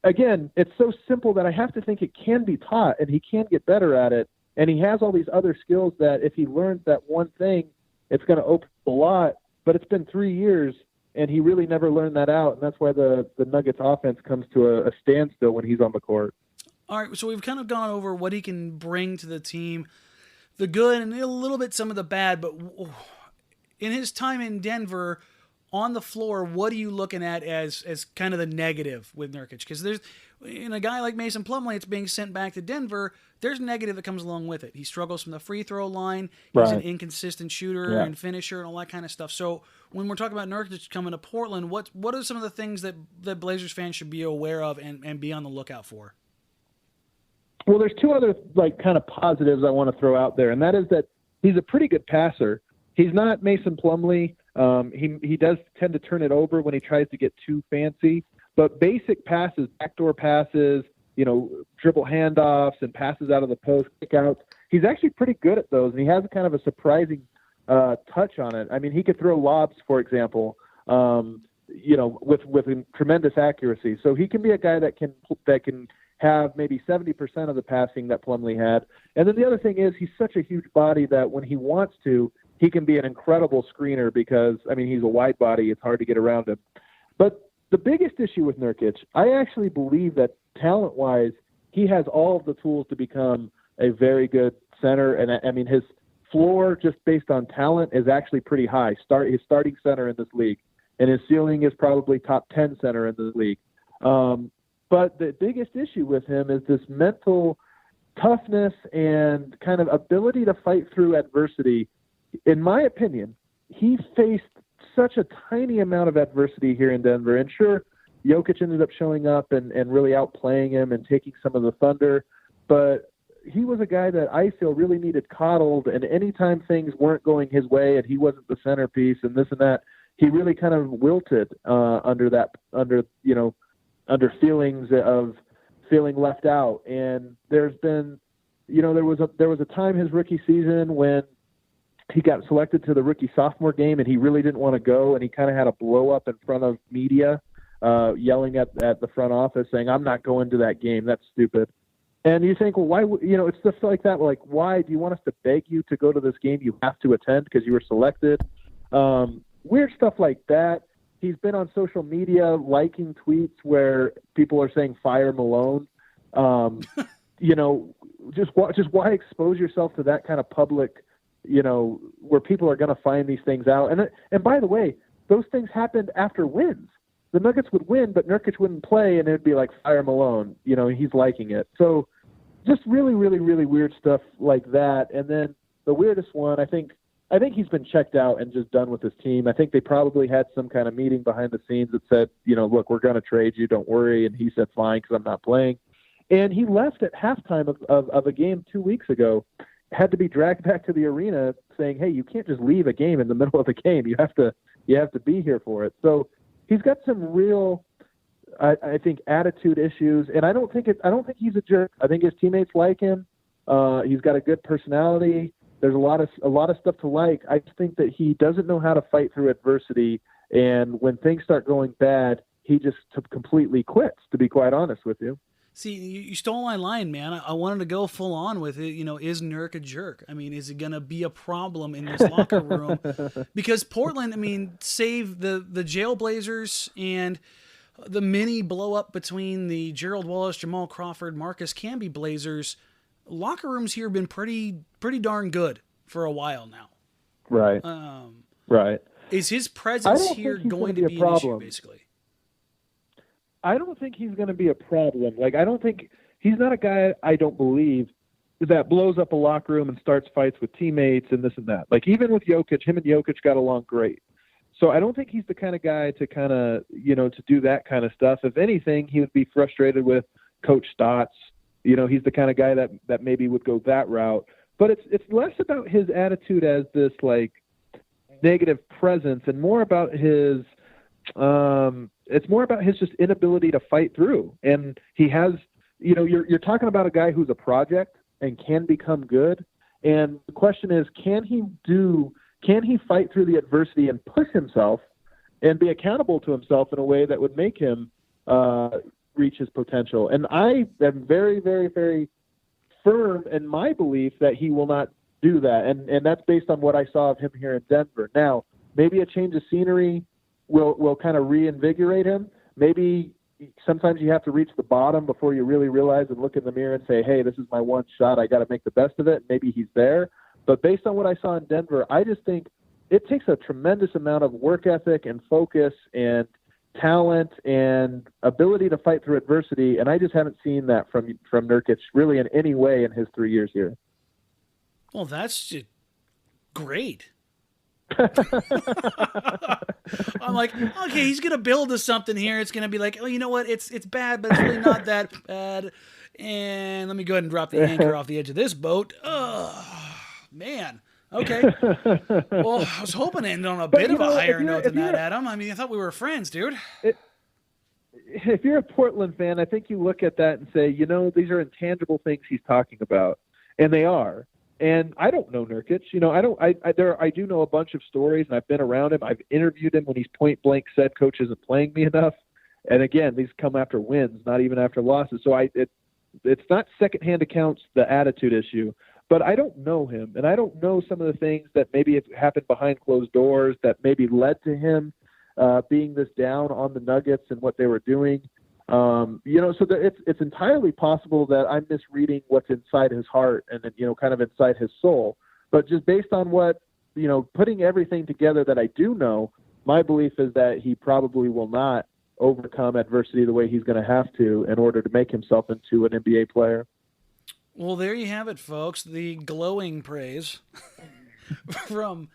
again, it's so simple that I have to think it can be taught, and he can get better at it. And he has all these other skills that if he learns that one thing, it's going to open a lot. But it's been 3 years, and he really never learned that out, and that's why the Nuggets offense comes to a standstill when he's on the court. All right, so we've kind of gone over what he can bring to the team, the good and a little bit some of the bad, but in his time in Denver, on the floor, what are you looking at as kind of the negative with Nurkic? Because in a guy like Mason Plumlee, it's being sent back to Denver, there's negative that comes along with it. He struggles from the free throw line. He's an inconsistent shooter and finisher and all that kind of stuff. So when we're talking about Nurkic coming to Portland, what are some of the things that Blazers fans should be aware of and be on the lookout for? Well, there's two other kind of positives I want to throw out there, and that is that he's a pretty good passer. He's not Mason Plumlee. He does tend to turn it over when he tries to get too fancy, but basic passes, backdoor passes, dribble handoffs and passes out of the post, kickouts, he's actually pretty good at those, and he has kind of a surprising touch on it. I mean, he could throw lobs, for example, with tremendous accuracy. So he can be a guy that can have maybe 70% of the passing that Plumlee had. And then the other thing is he's such a huge body that when he wants to, he can be an incredible screener because, I mean, he's a wide body. It's hard to get around him. But the biggest issue with Nurkic, I actually believe that talent-wise, he has all of the tools to become a very good center. And, I mean, his floor just based on talent is actually pretty high. His starting center in this league. And his ceiling is probably top 10 center in the league. But the biggest issue with him is this mental toughness and kind of ability to fight through adversity. In my opinion, he faced such a tiny amount of adversity here in Denver. And sure, Jokic ended up showing up and really outplaying him and taking some of the thunder. But he was a guy that I feel really needed coddled. And anytime things weren't going his way and he wasn't the centerpiece and this and that, he really kind of wilted under feelings of feeling left out. And there's been, there was a time his rookie season when he got selected to the rookie sophomore game and he really didn't want to go. And he kind of had a blow up in front of media, yelling at the front office saying, "I'm not going to that game. That's stupid." And you think, well, why, it's stuff like that. Like, why do you want us to beg you to go to this game you have to attend because you were selected? Weird stuff like that. He's been on social media liking tweets where people are saying fire Malone. Just why expose yourself to that kind of public, where people are going to find these things out. And by the way, those things happened after wins. The Nuggets would win, but Nurkic wouldn't play, and it would be like fire Malone. He's liking it. So just really, really, really weird stuff like that. And then the weirdest one, I think he's been checked out and just done with his team. I think they probably had some kind of meeting behind the scenes that said, look, we're going to trade you, don't worry. And he said, fine, because I'm not playing. And he left at halftime of a game 2 weeks ago, had to be dragged back to the arena saying, hey, you can't just leave a game in the middle of the game. You have to be here for it. So he's got some real, I think, attitude issues. And I don't think he's a jerk. I think his teammates like him. He's got a good personality. There's a lot of stuff to like. I just think that he doesn't know how to fight through adversity. And when things start going bad, he just completely quits, to be quite honest with you. See, you stole my line, man. I wanted to go full on with it. Is Nurk a jerk? I mean, is it going to be a problem in this locker room? Because Portland, save the Jailblazers and the mini blow up between the Gerald Wallace, Jamal Crawford, Marcus Camby Blazers, locker rooms here have been pretty darn good for a while now. Right. Right. Is his presence here going to be an issue, basically? I don't think he's going to be a problem. Like, he's not a guy, I don't believe, that blows up a locker room and starts fights with teammates and this and that. Like, even with Jokic, him and Jokic got along great. So I don't think he's the kind of guy to kind of, to do that kind of stuff. If anything, he would be frustrated with Coach Stotts. He's the kind of guy that maybe would go that route. But it's less about his attitude as this, like, negative presence and more about his it's more about his just inability to fight through. And he has, you're talking about a guy who's a project and can become good. And the question is, can he fight through the adversity and push himself and be accountable to himself in a way that would make him reach his potential? And I am very, very, very firm in my belief that he will not do that. And that's based on what I saw of him here in Denver. Now, maybe a change of scenery will kind of reinvigorate him. Maybe sometimes you have to reach the bottom before you really realize and look in the mirror and say, hey, this is my one shot. I got to make the best of it. Maybe he's there. But based on what I saw in Denver, I just think it takes a tremendous amount of work ethic and focus and talent and ability to fight through adversity. And I just haven't seen that from Nurkic really in any way in his 3 years here. Well, that's just great. I'm like, okay, he's gonna build to something here. It's gonna be like, oh, you know what? It's bad, but it's really not that bad. And let me go ahead and drop the anchor off the edge of this boat. Oh, man. Okay. Well, I was hoping to end on a bit of a higher note than that, Adam. I thought we were friends, dude. If you're a Portland fan, I think you look at that and say, these are intangible things he's talking about, and they are. And I don't know Nurkic. I do know a bunch of stories, and I've been around him. I've interviewed him when he's point blank said, "Coach isn't playing me enough." And again, these come after wins, not even after losses. So it's not secondhand accounts, the attitude issue. But I don't know him, and I don't know some of the things that maybe have happened behind closed doors that maybe led to him being this down on the Nuggets and what they were doing. So it's entirely possible that I'm misreading what's inside his heart and, kind of inside his soul. But just based on what, putting everything together that I do know, my belief is that he probably will not overcome adversity the way he's going to have to in order to make himself into an NBA player. Well, there you have it, folks. The glowing praise from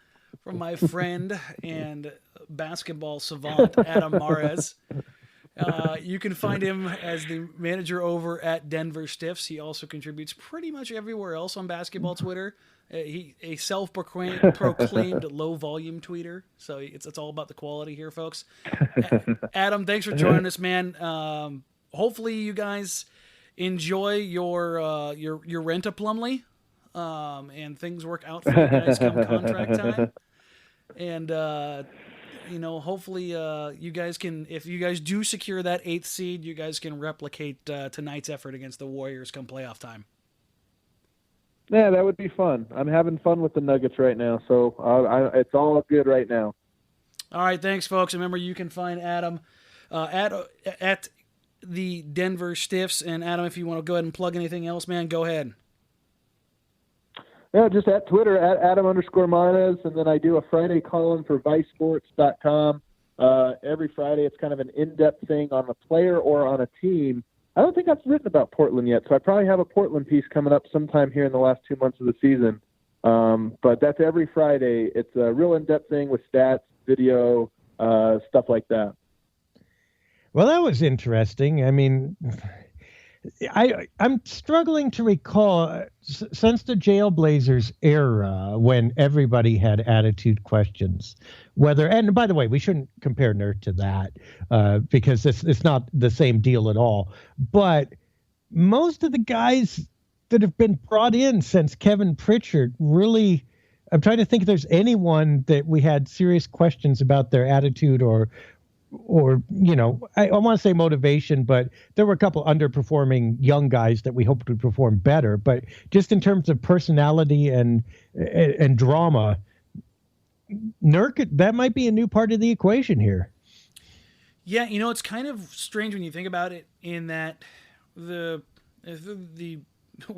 my friend and basketball savant, Adam Mares. You can find him as the manager over at Denver Stiffs. He also contributes pretty much everywhere else on basketball Twitter. He a self-proclaimed low-volume tweeter, so it's all about the quality here, folks. Adam, thanks for joining us, man. Hopefully, you guys enjoy your rent a Plumlee, and things work out for you guys come contract time. And hopefully, you guys can, if you guys do secure that 8th seed, you guys can replicate tonight's effort against the Warriors come playoff time. Yeah, that would be fun. I'm having fun with the Nuggets right now, so it's all good right now. All right, thanks, folks. Remember, you can find Adam at the Denver Stiffs. And Adam, if you want to go ahead and plug anything else, man, go ahead. Yeah, just at Twitter, at Adam_Marez, and then I do a Friday column for ViceSports.com. Every Friday, it's kind of an in-depth thing on a player or on a team. I don't think I've written about Portland yet, so I probably have a Portland piece coming up sometime here in the last 2 months of the season. But that's every Friday. It's a real in-depth thing with stats, video, stuff like that. Well, that was interesting. I mean, I'm struggling to recall since the Jailblazers era when everybody had attitude questions, whether, and by the way, we shouldn't compare Nurk to that because it's not the same deal at all. But most of the guys that have been brought in since Kevin Pritchard really, I'm trying to think if there's anyone that we had serious questions about their attitude or I want to say motivation, but there were a couple underperforming young guys that we hoped would perform better. But just in terms of personality and drama, Nurk, that might be a new part of the equation here. Yeah, it's kind of strange when you think about it in that the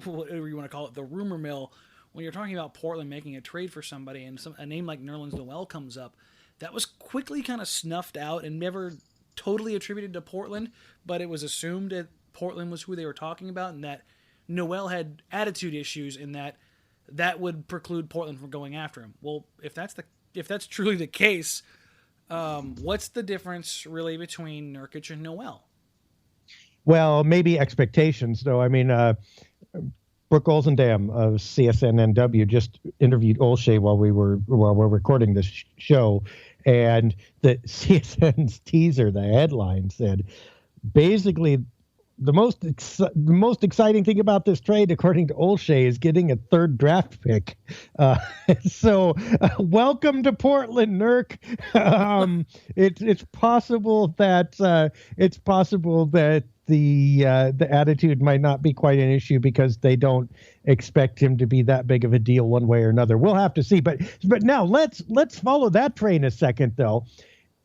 whatever you want to call it, the rumor mill, when you're talking about Portland making a trade for somebody and a name like Nerlens Noel comes up, that was quickly kind of snuffed out and never totally attributed to Portland, but it was assumed that Portland was who they were talking about and that Noel had attitude issues and that would preclude Portland from going after him. Well, if that's truly the case, what's the difference really between Nurkic and Noel? Well, maybe expectations, though. I mean, Brooke Olzendam of CSNNW just interviewed Olshey while we're recording this show, and the CSN's teaser, the headline said, basically, the most exciting thing about this trade, according to Olshey, is getting a 3rd draft pick. So, welcome to Portland, Nurk. It's possible that the attitude might not be quite an issue because they don't expect him to be that big of a deal one way or another. We'll have to see. But now let's follow that train a second, though.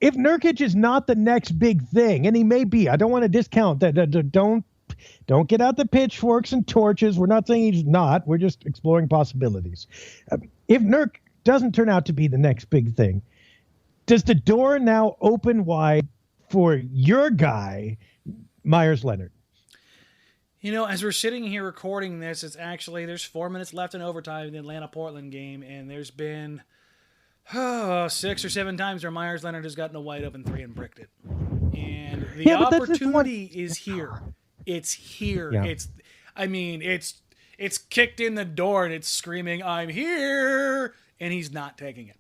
If Nurkic is not the next big thing, and he may be, I don't want to discount that. Don't get out the pitchforks and torches. We're not saying he's not. We're just exploring possibilities. If Nurk doesn't turn out to be the next big thing, does the door now open wide for your guy, Myers Leonard? As we're sitting here recording this, there's 4 minutes left in overtime in the Atlanta-Portland game, and there's been 6 or 7 times where Myers Leonard has gotten a wide open 3 and bricked it. And the opportunity is here. It's here. Yeah. It's kicked in the door and it's screaming, "I'm here," and he's not taking it.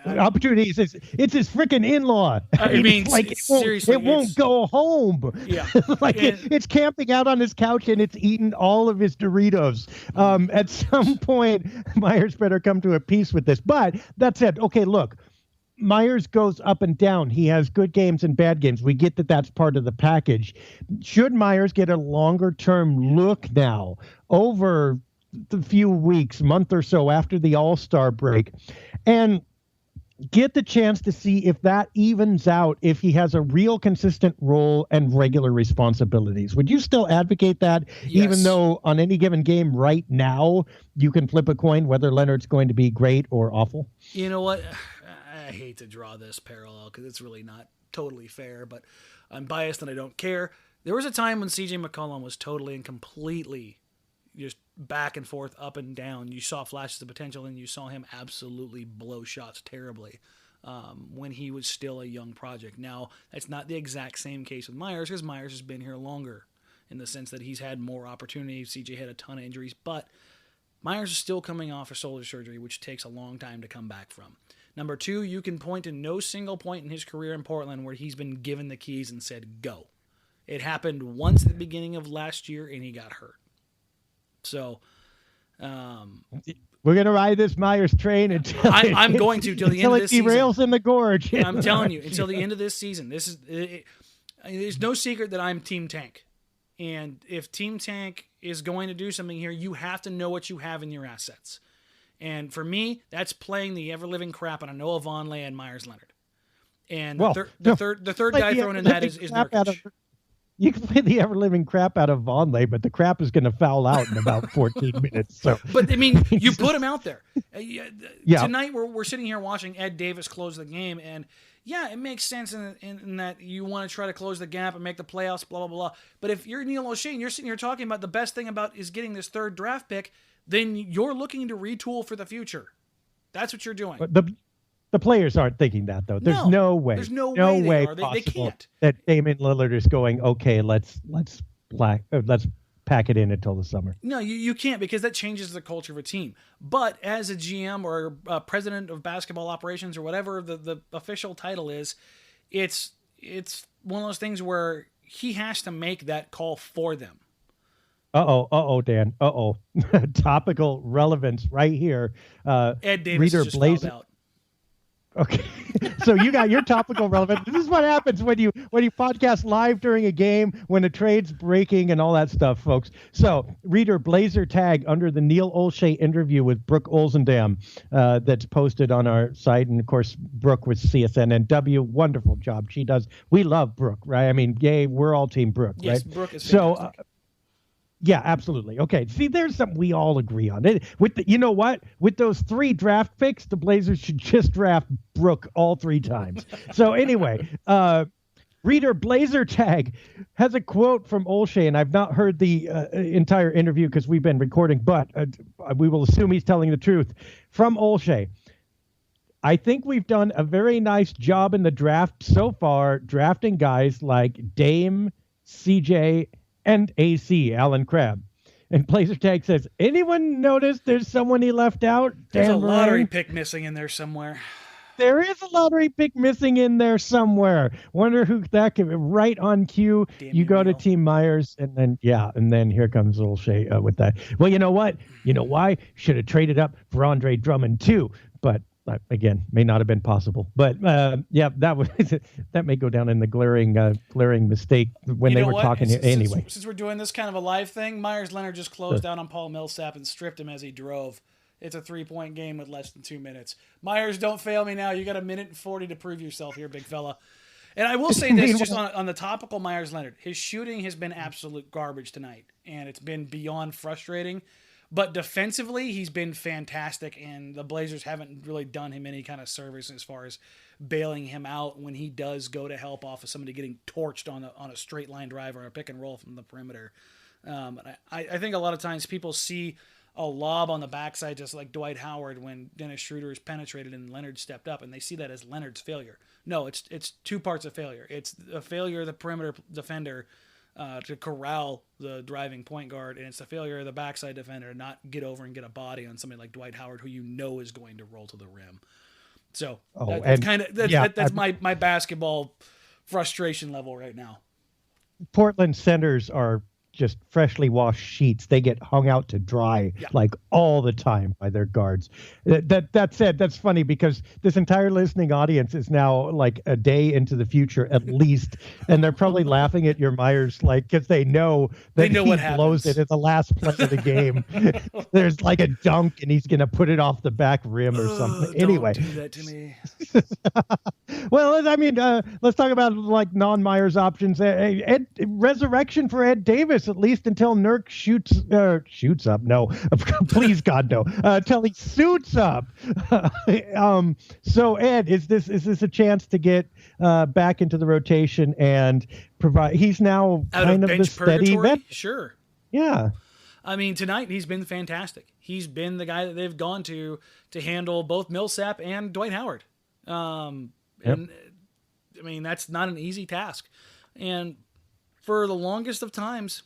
The opportunity is it's his freaking in-law. Seriously, it won't go home. Yeah, it's camping out on his couch and it's eating all of his Doritos. At some point, Myers better come to a peace with this. But that said, okay, look, Myers goes up and down. He has good games and bad games. We get that that's part of the package. Should Myers get a longer-term look now over the few weeks, month or so after the All-Star break, and get the chance to see if that evens out, if he has a real consistent role and regular responsibilities? Would you still advocate that, yes, even though on any given game right now you can flip a coin whether Leonard's going to be great or awful? You know what? I hate to draw this parallel because it's really not totally fair, but I'm biased and I don't care. There was a time when CJ McCollum was totally and completely just back and forth, up and down. You saw flashes of potential, and you saw him absolutely blow shots terribly when he was still a young project. Now, that's not the exact same case with Myers, because Myers has been here longer in the sense that he's had more opportunities. CJ had a ton of injuries, but Myers is still coming off of shoulder surgery, which takes a long time to come back from. Number two, you can point to no single point in his career in Portland where he's been given the keys and said, go. It happened once at the beginning of last year, and he got hurt. So, we're gonna ride this Myers train until I'm going to till the end of this season. Derails in the gorge. I'm telling you, until the end of this season. This is there's no secret that I'm Team Tank, and if Team Tank is going to do something here, you have to know what you have in your assets. And for me, that's playing the ever living crap out of Noah Vonleh and Myers Leonard. And the third guy thrown in that is Nurk. You can play the ever-living crap out of Vonleh, but the crap is going to foul out in about 14 minutes. So, but I mean, you put him out there. Yeah. Tonight we're sitting here watching Ed Davis close the game, and yeah, it makes sense in that you want to try to close the gap and make the playoffs, blah, blah, blah. But if you're Neil O'Shea and you're sitting here talking about the best thing about is getting this third draft pick, then you're looking to retool for the future. That's what you're doing. But the players aren't thinking that, though. There's no way. There's no way they can't. That Damian Lillard is going, okay, let's pack it in until the summer. No, you can't, because that changes the culture of a team. But as a GM or president of basketball operations or whatever the official title is, it's one of those things where he has to make that call for them. Dan. Topical relevance right here. Ed Davis just fouled out. Okay, so you got your topical relevance. This is what happens when you podcast live during a game, when a trade's breaking and all that stuff, folks. So, reader Blazer tag under the Neil O'Shea interview with Brooke Olzendam that's posted on our site, and of course, Brooke with CSNNW. Wonderful job she does. We love Brooke, right? I mean, yay, we're all Team Brooke, right? Yes, Brooke is fantastic. Yeah, absolutely. Okay. See, there's something we all agree on. You know what? With those 3 draft picks, the Blazers should just draft Brooke all 3 times. So anyway, reader Blazer Tag has a quote from O'Shea, and I've not heard the entire interview because we've been recording, but we will assume he's telling the truth. From O'Shea, I think we've done a very nice job in the draft so far, drafting guys like Dame, CJ, and AC, Alan Crabb. And Blazer Tag says, anyone notice there's someone he left out? There's a lottery pick missing in there somewhere. There is a lottery pick missing in there somewhere. Wonder who that could be. Right on cue. You go to Team Myers, and then here comes O'Shea with that. Well, you know what? You know why? Should have traded up for Andre Drummond too. But again, may not have been possible. But that may go down in the glaring mistake when they were talking anyway. Since we're doing this kind of a live thing, Myers Leonard just closed out on Paul Millsap and stripped him as he drove. It's a 3-point game with less than 2 minutes. Myers, don't fail me now. You got 1:40 to prove yourself here, big fella. And I will say this, just on the topical Myers Leonard, his shooting has been absolute garbage tonight, and it's been beyond frustrating. But defensively, he's been fantastic, and the Blazers haven't really done him any kind of service as far as bailing him out when he does go to help off of somebody getting torched on a straight line drive or a pick and roll from the perimeter. I think a lot of times people see a lob on the backside, just like Dwight Howard when Dennis Schroeder is penetrated and Leonard stepped up, and they see that as Leonard's failure. No, it's 2 parts of failure. It's a failure of the perimeter defender to corral the driving point guard, and it's the failure of the backside defender to not get over and get a body on somebody like Dwight Howard, who you know is going to roll to the rim. So that's my basketball frustration level right now. Portland centers are just freshly washed sheets. They get hung out to dry like all the time by their guards. That said, that's funny because this entire listening audience is now like a day into the future at least, and they're probably laughing at your Myers because they know that he blows it at the last play of the game. There's like a dunk and he's gonna put it off the back rim or something. Anyway, don't do that to me. Well, I mean, let's talk about like non-Myers options. Resurrection for Ed Davis Davis at least until Nurk shoots up. No, please God no. Until he suits up. So Ed, is this a chance to get back into the rotation and provide? He's now kind of the steady vet. Sure. Yeah. I mean, tonight he's been fantastic. He's been the guy that they've gone to handle both Millsap and Dwight Howard. And I mean, that's not an easy task. And for the longest of times,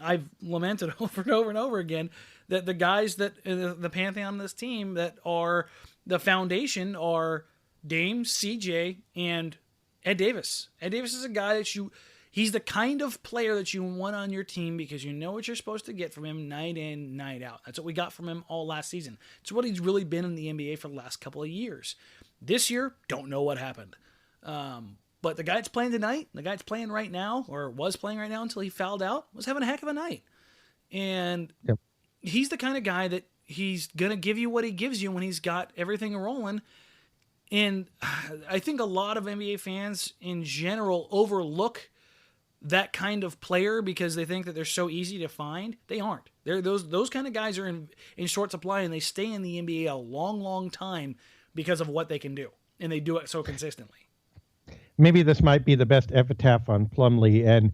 I've lamented over and over and over again that the guys that the pantheon of this team that are the foundation are Dame, CJ, and Ed Davis. Ed Davis is a guy that he's the kind of player that you want on your team because you know what you're supposed to get from him night in, night out. That's what we got from him all last season. It's what he's really been in the NBA for the last couple of years. This year, don't know what happened. But the guy that's playing tonight, the guy that's playing right now, or was playing right now until he fouled out, was having a heck of a night. And he's the kind of guy that he's going to give you what he gives you when he's got everything rolling. And I think a lot of NBA fans in general overlook that kind of player because they think that they're so easy to find. They aren't. Those kind of guys are in short supply, and they stay in the NBA a long, long time because of what they can do. And they do it so consistently. Maybe this might be the best epitaph on Plumlee, and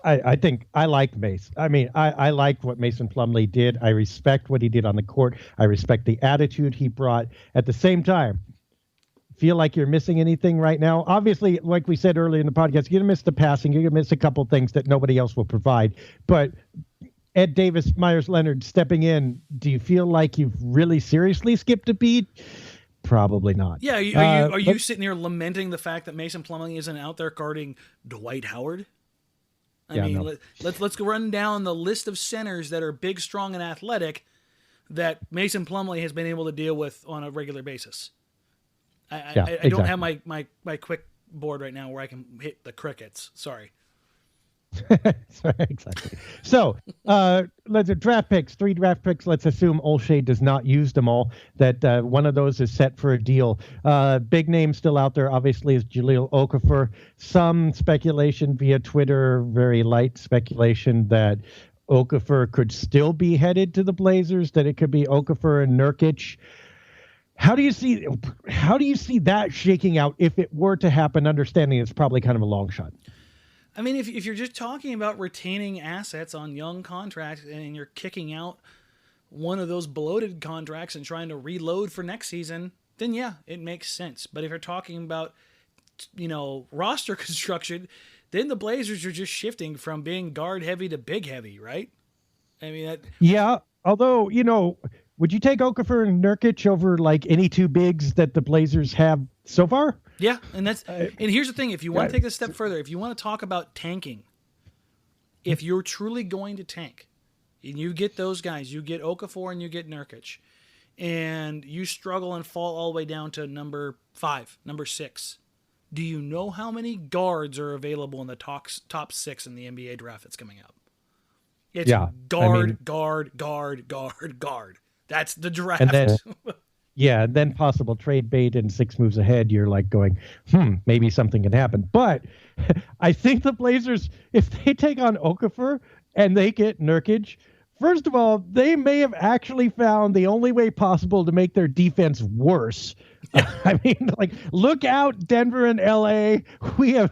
I think I like Mace. I mean, I like what Mason Plumlee did. I respect what he did on the court. I respect the attitude he brought. At the same time, feel like you're missing anything right now? Obviously, like we said earlier in the podcast, you're going to miss the passing. You're going to miss a couple things that nobody else will provide. But Ed Davis, Myers Leonard stepping in, do you feel like you've really seriously skipped a beat? Probably not. Yeah, are you sitting here lamenting the fact that Mason Plumlee isn't out there guarding Dwight Howard? Let's go run down the list of centers that are big, strong, and athletic that Mason Plumlee has been able to deal with on a regular basis. I don't have my quick board right now where I can hit the crickets. Sorry. Exactly. So let's draft picks, 3 draft picks. Let's assume Olshey does not use them all. That one of those is set for a deal. Big name still out there, obviously, is Jahlil Okafor. Some speculation via Twitter, very light speculation that Okafor could still be headed to the Blazers. That it could be Okafor and Nurkic. How do you see that shaking out if it were to happen? Understanding it's probably kind of a long shot. I mean, if you're just talking about retaining assets on young contracts and you're kicking out one of those bloated contracts and trying to reload for next season, then yeah, it makes sense. But if you're talking about, roster construction, then the Blazers are just shifting from being guard heavy to big heavy, right? I mean, yeah. Although, would you take Okafor and Nurkic over like any 2 bigs that the Blazers have so far? Yeah, and here's the thing: if you want to take this a step further, if you want to talk about tanking, if you're truly going to tank, and you get those guys, you get Okafor and you get Nurkic, and you struggle and fall all the way down to number 5, number 6, do you know how many guards are available in the top 6 in the NBA draft that's coming up? It's guard. That's the draft. And then possible trade bait and 6 moves ahead. You're like going, maybe something can happen. But I think the Blazers, if they take on Okafor and they get Nurkic, first of all, they may have actually found the only way possible to make their defense worse. I mean, like, look out, Denver and LA. We have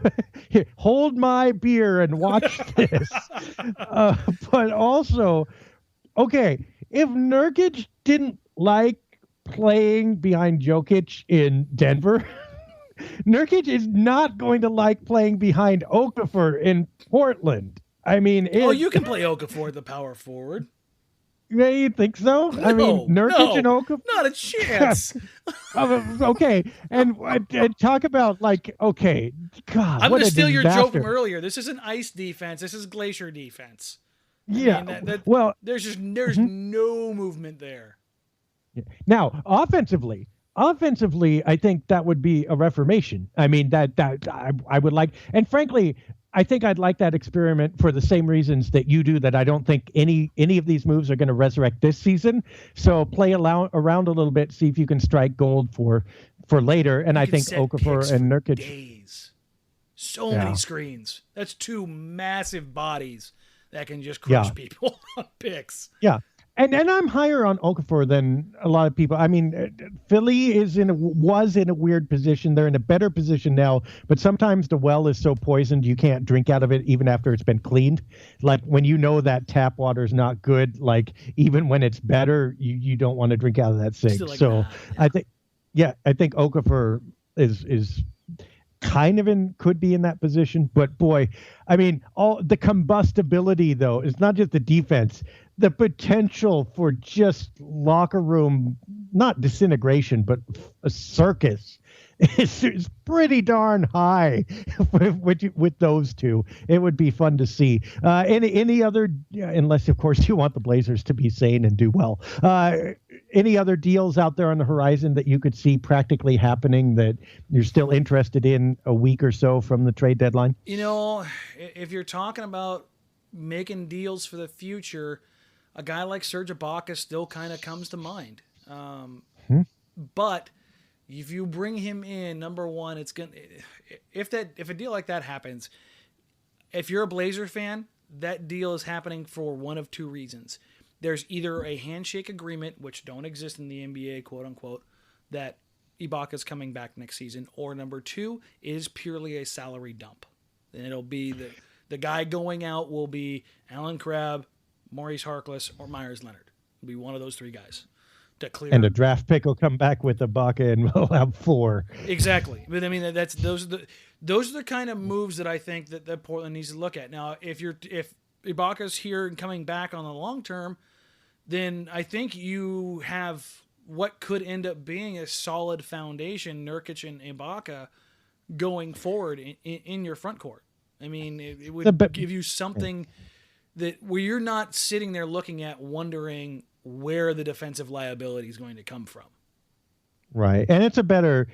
hold my beer and watch this. But also, okay, if Nurkic didn't like playing behind Jokic in Denver, Nurkic is not going to like playing behind Okafor in Portland. I mean, you can play Okafor at the power forward. Yeah, you think so? I mean, Nurkic and Okafor? Not a chance. Okay, and talk about, like, okay, God, I'm going to steal your joke from earlier. This isn't ice defense. This is glacier defense. Yeah, there's no movement there. Now, offensively, I think that would be a reformation. I mean, that I would like, and frankly, I think I'd like that experiment for the same reasons that you do, that I don't think any of these moves are going to resurrect this season. So play around a little bit, see if you can strike gold for later. And I think Okafor and Nurkic. Days. So many screens. That's 2 massive bodies that can just crush people on picks. Yeah. And I'm higher on Okafor than a lot of people. I mean, Philly was in a weird position. They're in a better position now, but sometimes the well is so poisoned you can't drink out of it even after it's been cleaned. Like when you know that tap water is not good, like even when it's better, you don't want to drink out of that sink. Like so that, yeah. I think Okafor is kind of could be in that position, but boy, I mean, all the combustibility though, it's not just the defense, the potential for just locker room, not disintegration, but a circus is pretty darn high with those two. It would be fun to see. Any other, unless of course you want the Blazers to be sane and do well. Any other deals out there on the horizon that you could see practically happening that you're still interested in a week or so from the trade deadline? You know, if you're talking about making deals for the future, a guy like Serge Ibaka still kind of comes to mind. But if you bring him in, number one, it's gonna if a deal like that happens, if you're a Blazer fan, that deal is happening for one of two reasons. There's either a handshake agreement, which don't exist in the NBA, quote unquote, that Ibaka's coming back next season, or number two is purely a salary dump. And it'll be the guy going out will be Alan Crabb, Maurice Harkless, or Myers Leonard. It'll be one of those three guys to clear. And a draft pick will come back with Ibaka, and we'll have four. Exactly. But I mean, those are the kind of moves that I think that Portland needs to look at. Now, if Ibaka's here and coming back on the long term, then I think you have what could end up being a solid foundation, Nurkic and Ibaka, going forward in your front court. I mean, it would give you something where you're not sitting there looking at wondering where the defensive liability is going to come from. Right. And that's a better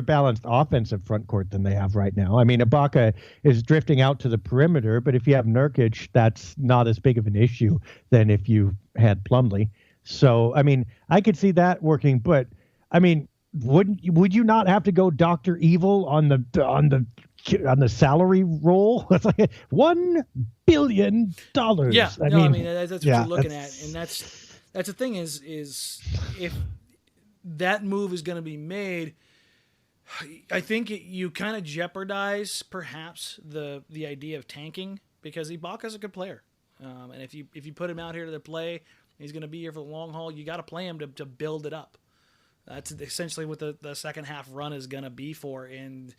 balanced offensive front court than they have right now. I mean, Ibaka is drifting out to the perimeter, but if you have Nurkic, that's not as big of an issue than if you had Plumlee. So, I mean, I could see that working, but I mean, would you not have to go Dr. Evil on the salary roll? It's like $1 billion. Yeah. I mean, that's what you're looking at. And that's the thing is if that move is going to be made, I think you kind of jeopardize perhaps the idea of tanking, because Ibaka's a good player. And if you put him out here to play, he's going to be here for the long haul. You got to play him to build it up. That's essentially what the second half run is going to be for. And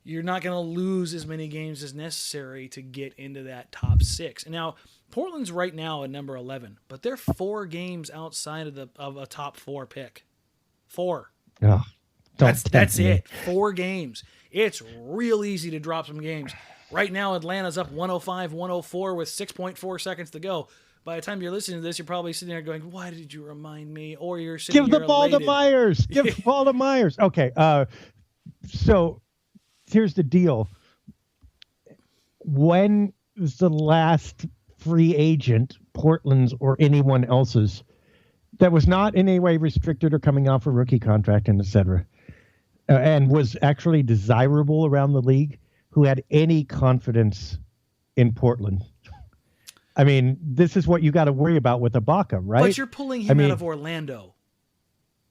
you're not going to lose as many games as necessary to get into that top six. And now Portland's right now at number 11, but they're 4 games outside of a top 4 pick. 4. Oh, that's it. 4 games. It's real easy to drop some games. Right now, Atlanta's up 105-104 with 6.4 seconds to go. By the time you're listening to this, you're probably sitting there going, "Why did you remind me?" Or you're sitting Give the ball elated. to Myers. Give the ball to Myers. Okay. So here's the deal. When was the last free agent, Portland's or anyone else's, that was not in any way restricted or coming off a rookie contract and et cetera, and was actually desirable around the league, who had any confidence in Portland? I mean, this is what you got to worry about with Ibaka, right? But you're pulling him out of Orlando.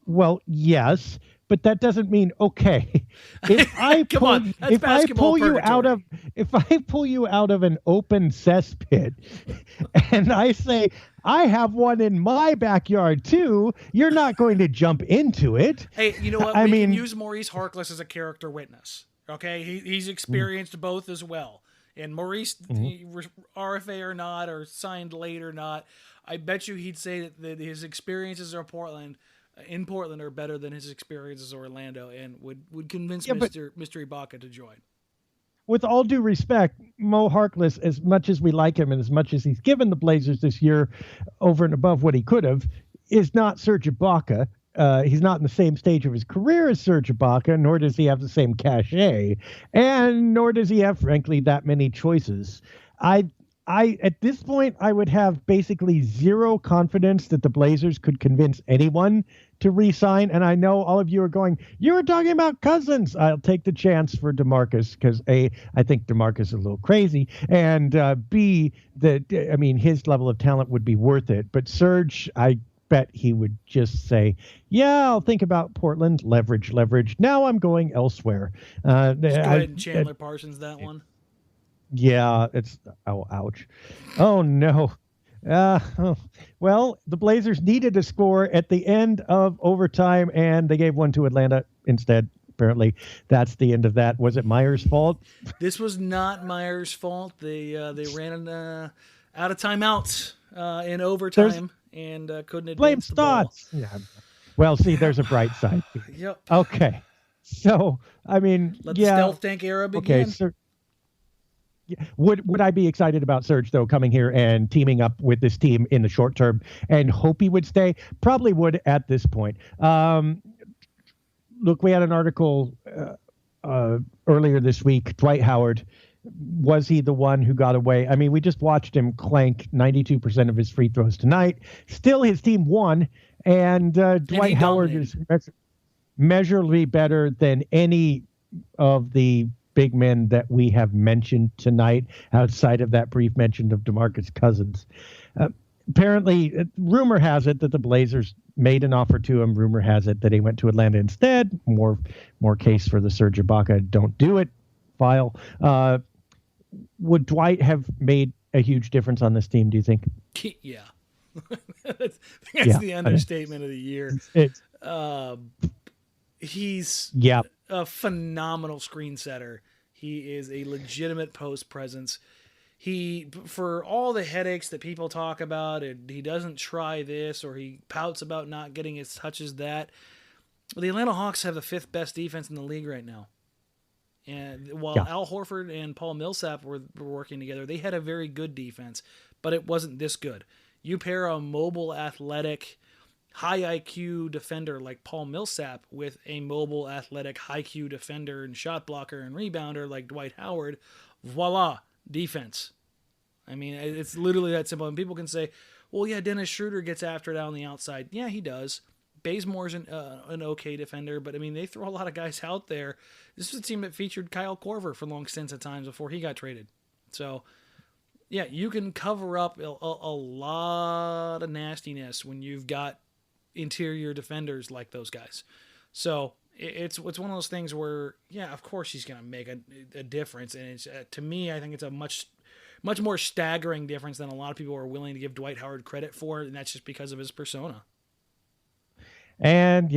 Well, yes, but that doesn't mean okay. If I pull you out of an open cesspit, and I say I have one in my backyard too, you're not going to jump into it. Hey, you know what? We can use Maurice Harkless as a character witness. Okay, he's experienced both as well. And Maurice, RFA or not, or signed late or not, I bet you he'd say that his experiences in Portland are better than his experiences in Orlando, and would convince Mr. Ibaka to join. With all due respect, Mo Harkless, as much as we like him and as much as he's given the Blazers this year over and above what he could have, is not Serge Ibaka. He's not in the same stage of his career as Serge Ibaka, nor does he have the same cachet, and nor does he have, frankly, that many choices. I at this point, I would have basically zero confidence that the Blazers could convince anyone to re-sign. And I know all of you are going, you were talking about Cousins. I'll take the chance for DeMarcus because A, I think DeMarcus is a little crazy, and B, his level of talent would be worth it. But Serge, I bet he would just say, yeah, I'll think about Portland. Leverage. Now I'm going elsewhere. Just go ahead and Chandler Parsons that one. Yeah, ouch. Oh, no. Well, the Blazers needed a score at the end of overtime, and they gave one to Atlanta instead. Apparently, that's the end of that. Was it Myers' fault? This was not Myers' fault. They ran out of timeouts in overtime and couldn't advance the ball. Yeah. Well, see, there's a bright side. Yep. Okay. So, I mean, Let the stealth tank era begin. Okay, so would I be excited about Serge, though, coming here and teaming up with this team in the short term and hope he would stay? Probably would at this point. Look, we had an article earlier this week. Dwight Howard, was he the one who got away? I mean, we just watched him clank 92% of his free throws tonight. Still, his team won, and Dwight Howard is measurably better than any of the big men that we have mentioned tonight, outside of that brief mention of DeMarcus Cousins. Apparently, rumor has it that the Blazers made an offer to him. Rumor has it that he went to Atlanta instead. More case for the Serge Ibaka don't do it file. Would Dwight have made a huge difference on this team, do you think? Yeah. That's the understatement of the year. He's a phenomenal screen setter. He is a legitimate post presence. For all the headaches that people talk about, and he doesn't try this, or he pouts about not getting as touches that. The Atlanta Hawks have the 5th best defense in the league right now. And while Al Horford and Paul Millsap were working together, they had a very good defense, but it wasn't this good. You pair a mobile, athletic, high IQ defender like Paul Millsap with a mobile, athletic, high IQ defender and shot blocker and rebounder like Dwight Howard, voila, defense. I mean, it's literally that simple. And people can say, well, yeah, Dennis Schroeder gets after it on the outside. Yeah, he does. Bazemore's an okay defender, but I mean, they throw a lot of guys out there. This was a team that featured Kyle Korver for long stints at times before he got traded. So, yeah, you can cover up a lot of nastiness when you've got interior defenders like those guys. So it's one of those things where, yeah, of course he's going to make a difference. And it's to me, I think it's a much more staggering difference than a lot of people are willing to give Dwight Howard credit for, and that's just because of his persona. And,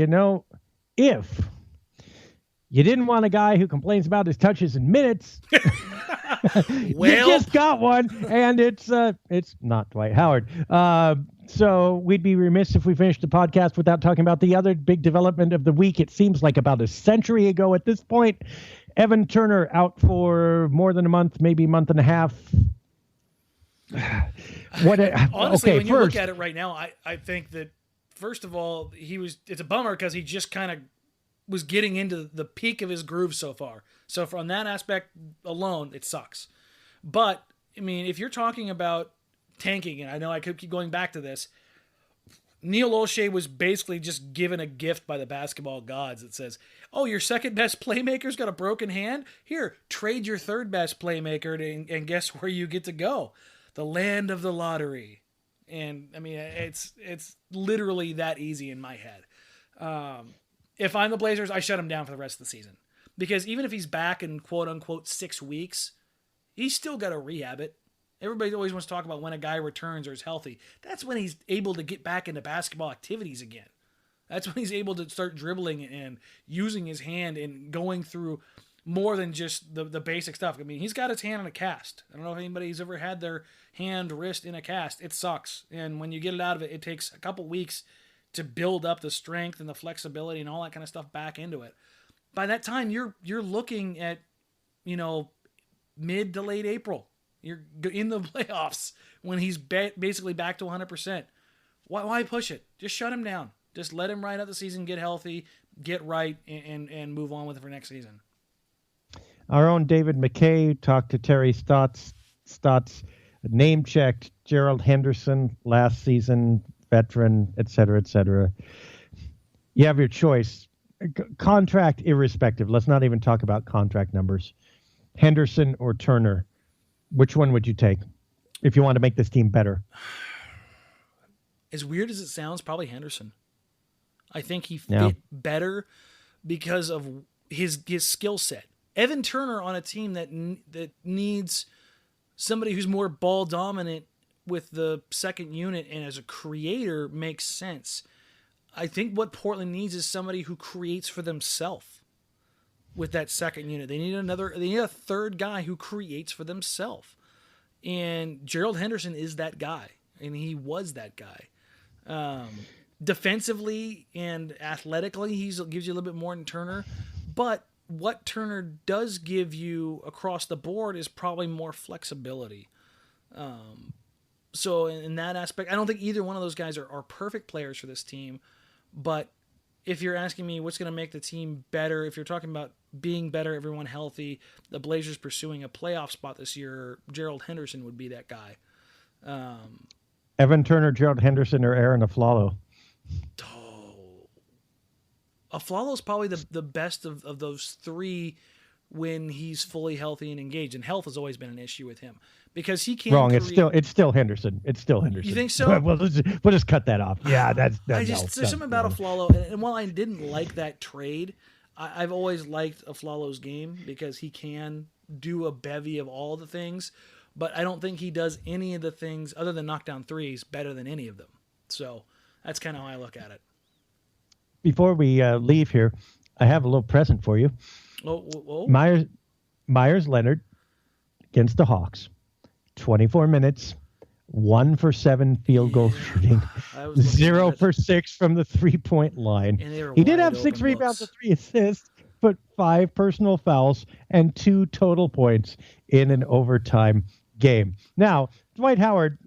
if you didn't want a guy who complains about his touches and minutes, you just got one, and it's not Dwight Howard. So we'd be remiss if we finished the podcast without talking about the other big development of the week. It seems like about a century ago at this point. Evan Turner out for more than a month, maybe a month and a half. Honestly, when you look at it right now, I think that, first of all, it's a bummer because he just kind of was getting into the peak of his groove so far. So from that aspect alone, it sucks. But, I mean, if you're talking about tanking, and I know I could keep going back to this, Neil Olshey was basically just given a gift by the basketball gods that says, oh, your second best playmaker's got a broken hand? Here, trade your third best playmaker and guess where you get to go? The land of the lottery. And, I mean, it's literally that easy in my head. If I'm the Blazers, I shut him down for the rest of the season. Because even if he's back in quote-unquote 6 weeks, he's still got to rehab it. Everybody always wants to talk about when a guy returns or is healthy. That's when he's able to get back into basketball activities again. That's when he's able to start dribbling and using his hand and going through more than just the basic stuff. I mean, he's got his hand in a cast. I don't know if anybody's ever had their hand, wrist in a cast. It sucks. And when you get it out of it, it takes a couple weeks to build up the strength and the flexibility and all that kind of stuff back into it. By that time, you're looking at, mid to late April. You're in the playoffs when he's basically back to 100%. Why push it? Just shut him down. Just let him ride out the season, get healthy, get right, and move on with it for next season. Our own David McKay talked to Terry Stotts. name-checked Gerald Henderson last season, veteran, et cetera, et cetera. You have your choice. Contract irrespective. Let's not even talk about contract numbers. Henderson or Turner, which one would you take if you want to make this team better? As weird as it sounds, probably Henderson. I think he fit better because of his skill set. Evan Turner on a team that needs somebody who's more ball dominant with the second unit and as a creator makes sense. I think what Portland needs is somebody who creates for themselves with that second unit. They need a third guy who creates for themselves. And Gerald Henderson is that guy, and he was that guy. Defensively and athletically, he gives you a little bit more than Turner, but what Turner does give you across the board is probably more flexibility. So in that aspect, I don't think either one of those guys are perfect players for this team, but if you're asking me what's going to make the team better, if you're talking about being better, everyone healthy, the Blazers pursuing a playoff spot this year, Gerald Henderson would be that guy. Evan Turner, Gerald Henderson, or Aaron Aflalo? Aflalo's probably the best of those three when he's fully healthy and engaged. And health has always been an issue with him because he can't. Wrong. It's still Henderson. It's still Henderson. You think so? We'll just cut that off. Yeah, there's something about Aflalo, and while I didn't like that trade, I've always liked Aflalo's game because he can do a bevy of all the things, but I don't think he does any of the things other than knock down threes better than any of them. So that's kind of how I look at it. Before we leave here, I have a little present for you. Oh. Myers Leonard against the Hawks. 24 minutes, 1 for 7 field goal shooting, 0 for 6 from the 3-point line. He did have 6 rebounds and 3 assists, but 5 personal fouls and 2 total points in an overtime game. Now, Dwight Howard,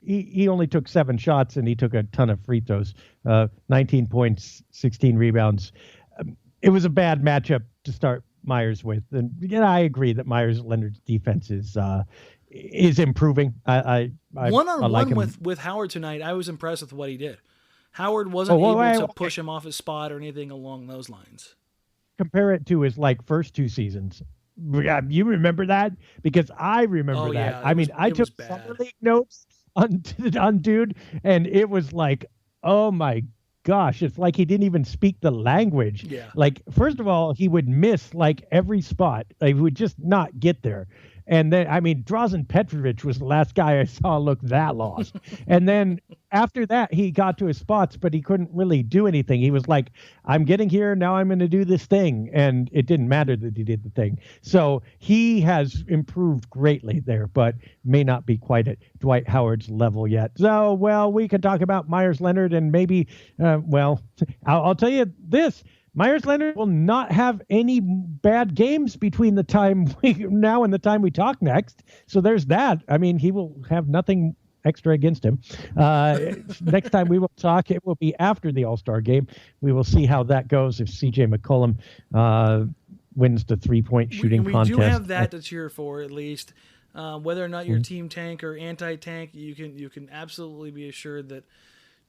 he only took 7 shots and he took a ton of free throws, 19 points, 16 rebounds. It was a bad matchup to start Myers with. And I agree that Myers Leonard's defense is improving. I one-on-one like him. with Howard tonight, I was impressed with what he did. Howard wasn't able to push him off his spot or anything along those lines. Compare it to his first 2 seasons. You remember that? Because I remember that. Yeah, I took summer league notes on dude, and it was like, oh my gosh, it's like he didn't even speak the language. Yeah. First of all, he would miss every spot. He would just not get there. And then, Drazen Petrovic was the last guy I saw look that lost. And then after that, he got to his spots, but he couldn't really do anything. He was like, I'm getting here, now I'm going to do this thing. And it didn't matter that he did the thing. So he has improved greatly there, but may not be quite at Dwight Howard's level yet. So, we could talk about Myers Leonard and maybe, I'll tell you this. Myers Leonard will not have any bad games between the time now and the time we talk next. So there's that. He will have nothing extra against him. Next time we will talk, it will be after the All-Star game. We will see how that goes if CJ McCollum wins the 3-point shooting contest. We do have that to cheer for, at least. Whether or not you're team tank or anti-tank, you can absolutely be assured that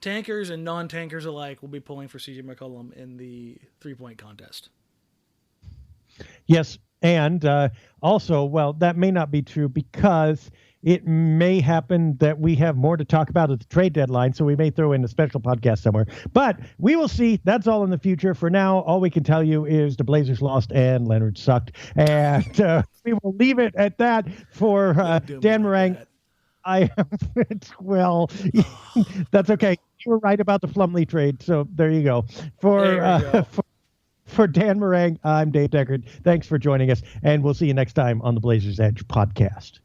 tankers and non-tankers alike will be pulling for CJ McCollum in the 3-point contest. Yes, and also, that may not be true because it may happen that we have more to talk about at the trade deadline, so we may throw in a special podcast somewhere. But we will see. That's all in the future. For now, all we can tell you is the Blazers lost and Leonard sucked. And we will leave it at that for Dan Marang. That's okay. You were right about the Plumlee trade, so there you go. For Dan Marang, I'm Dave Deckard. Thanks for joining us, and we'll see you next time on the Blazers Edge podcast.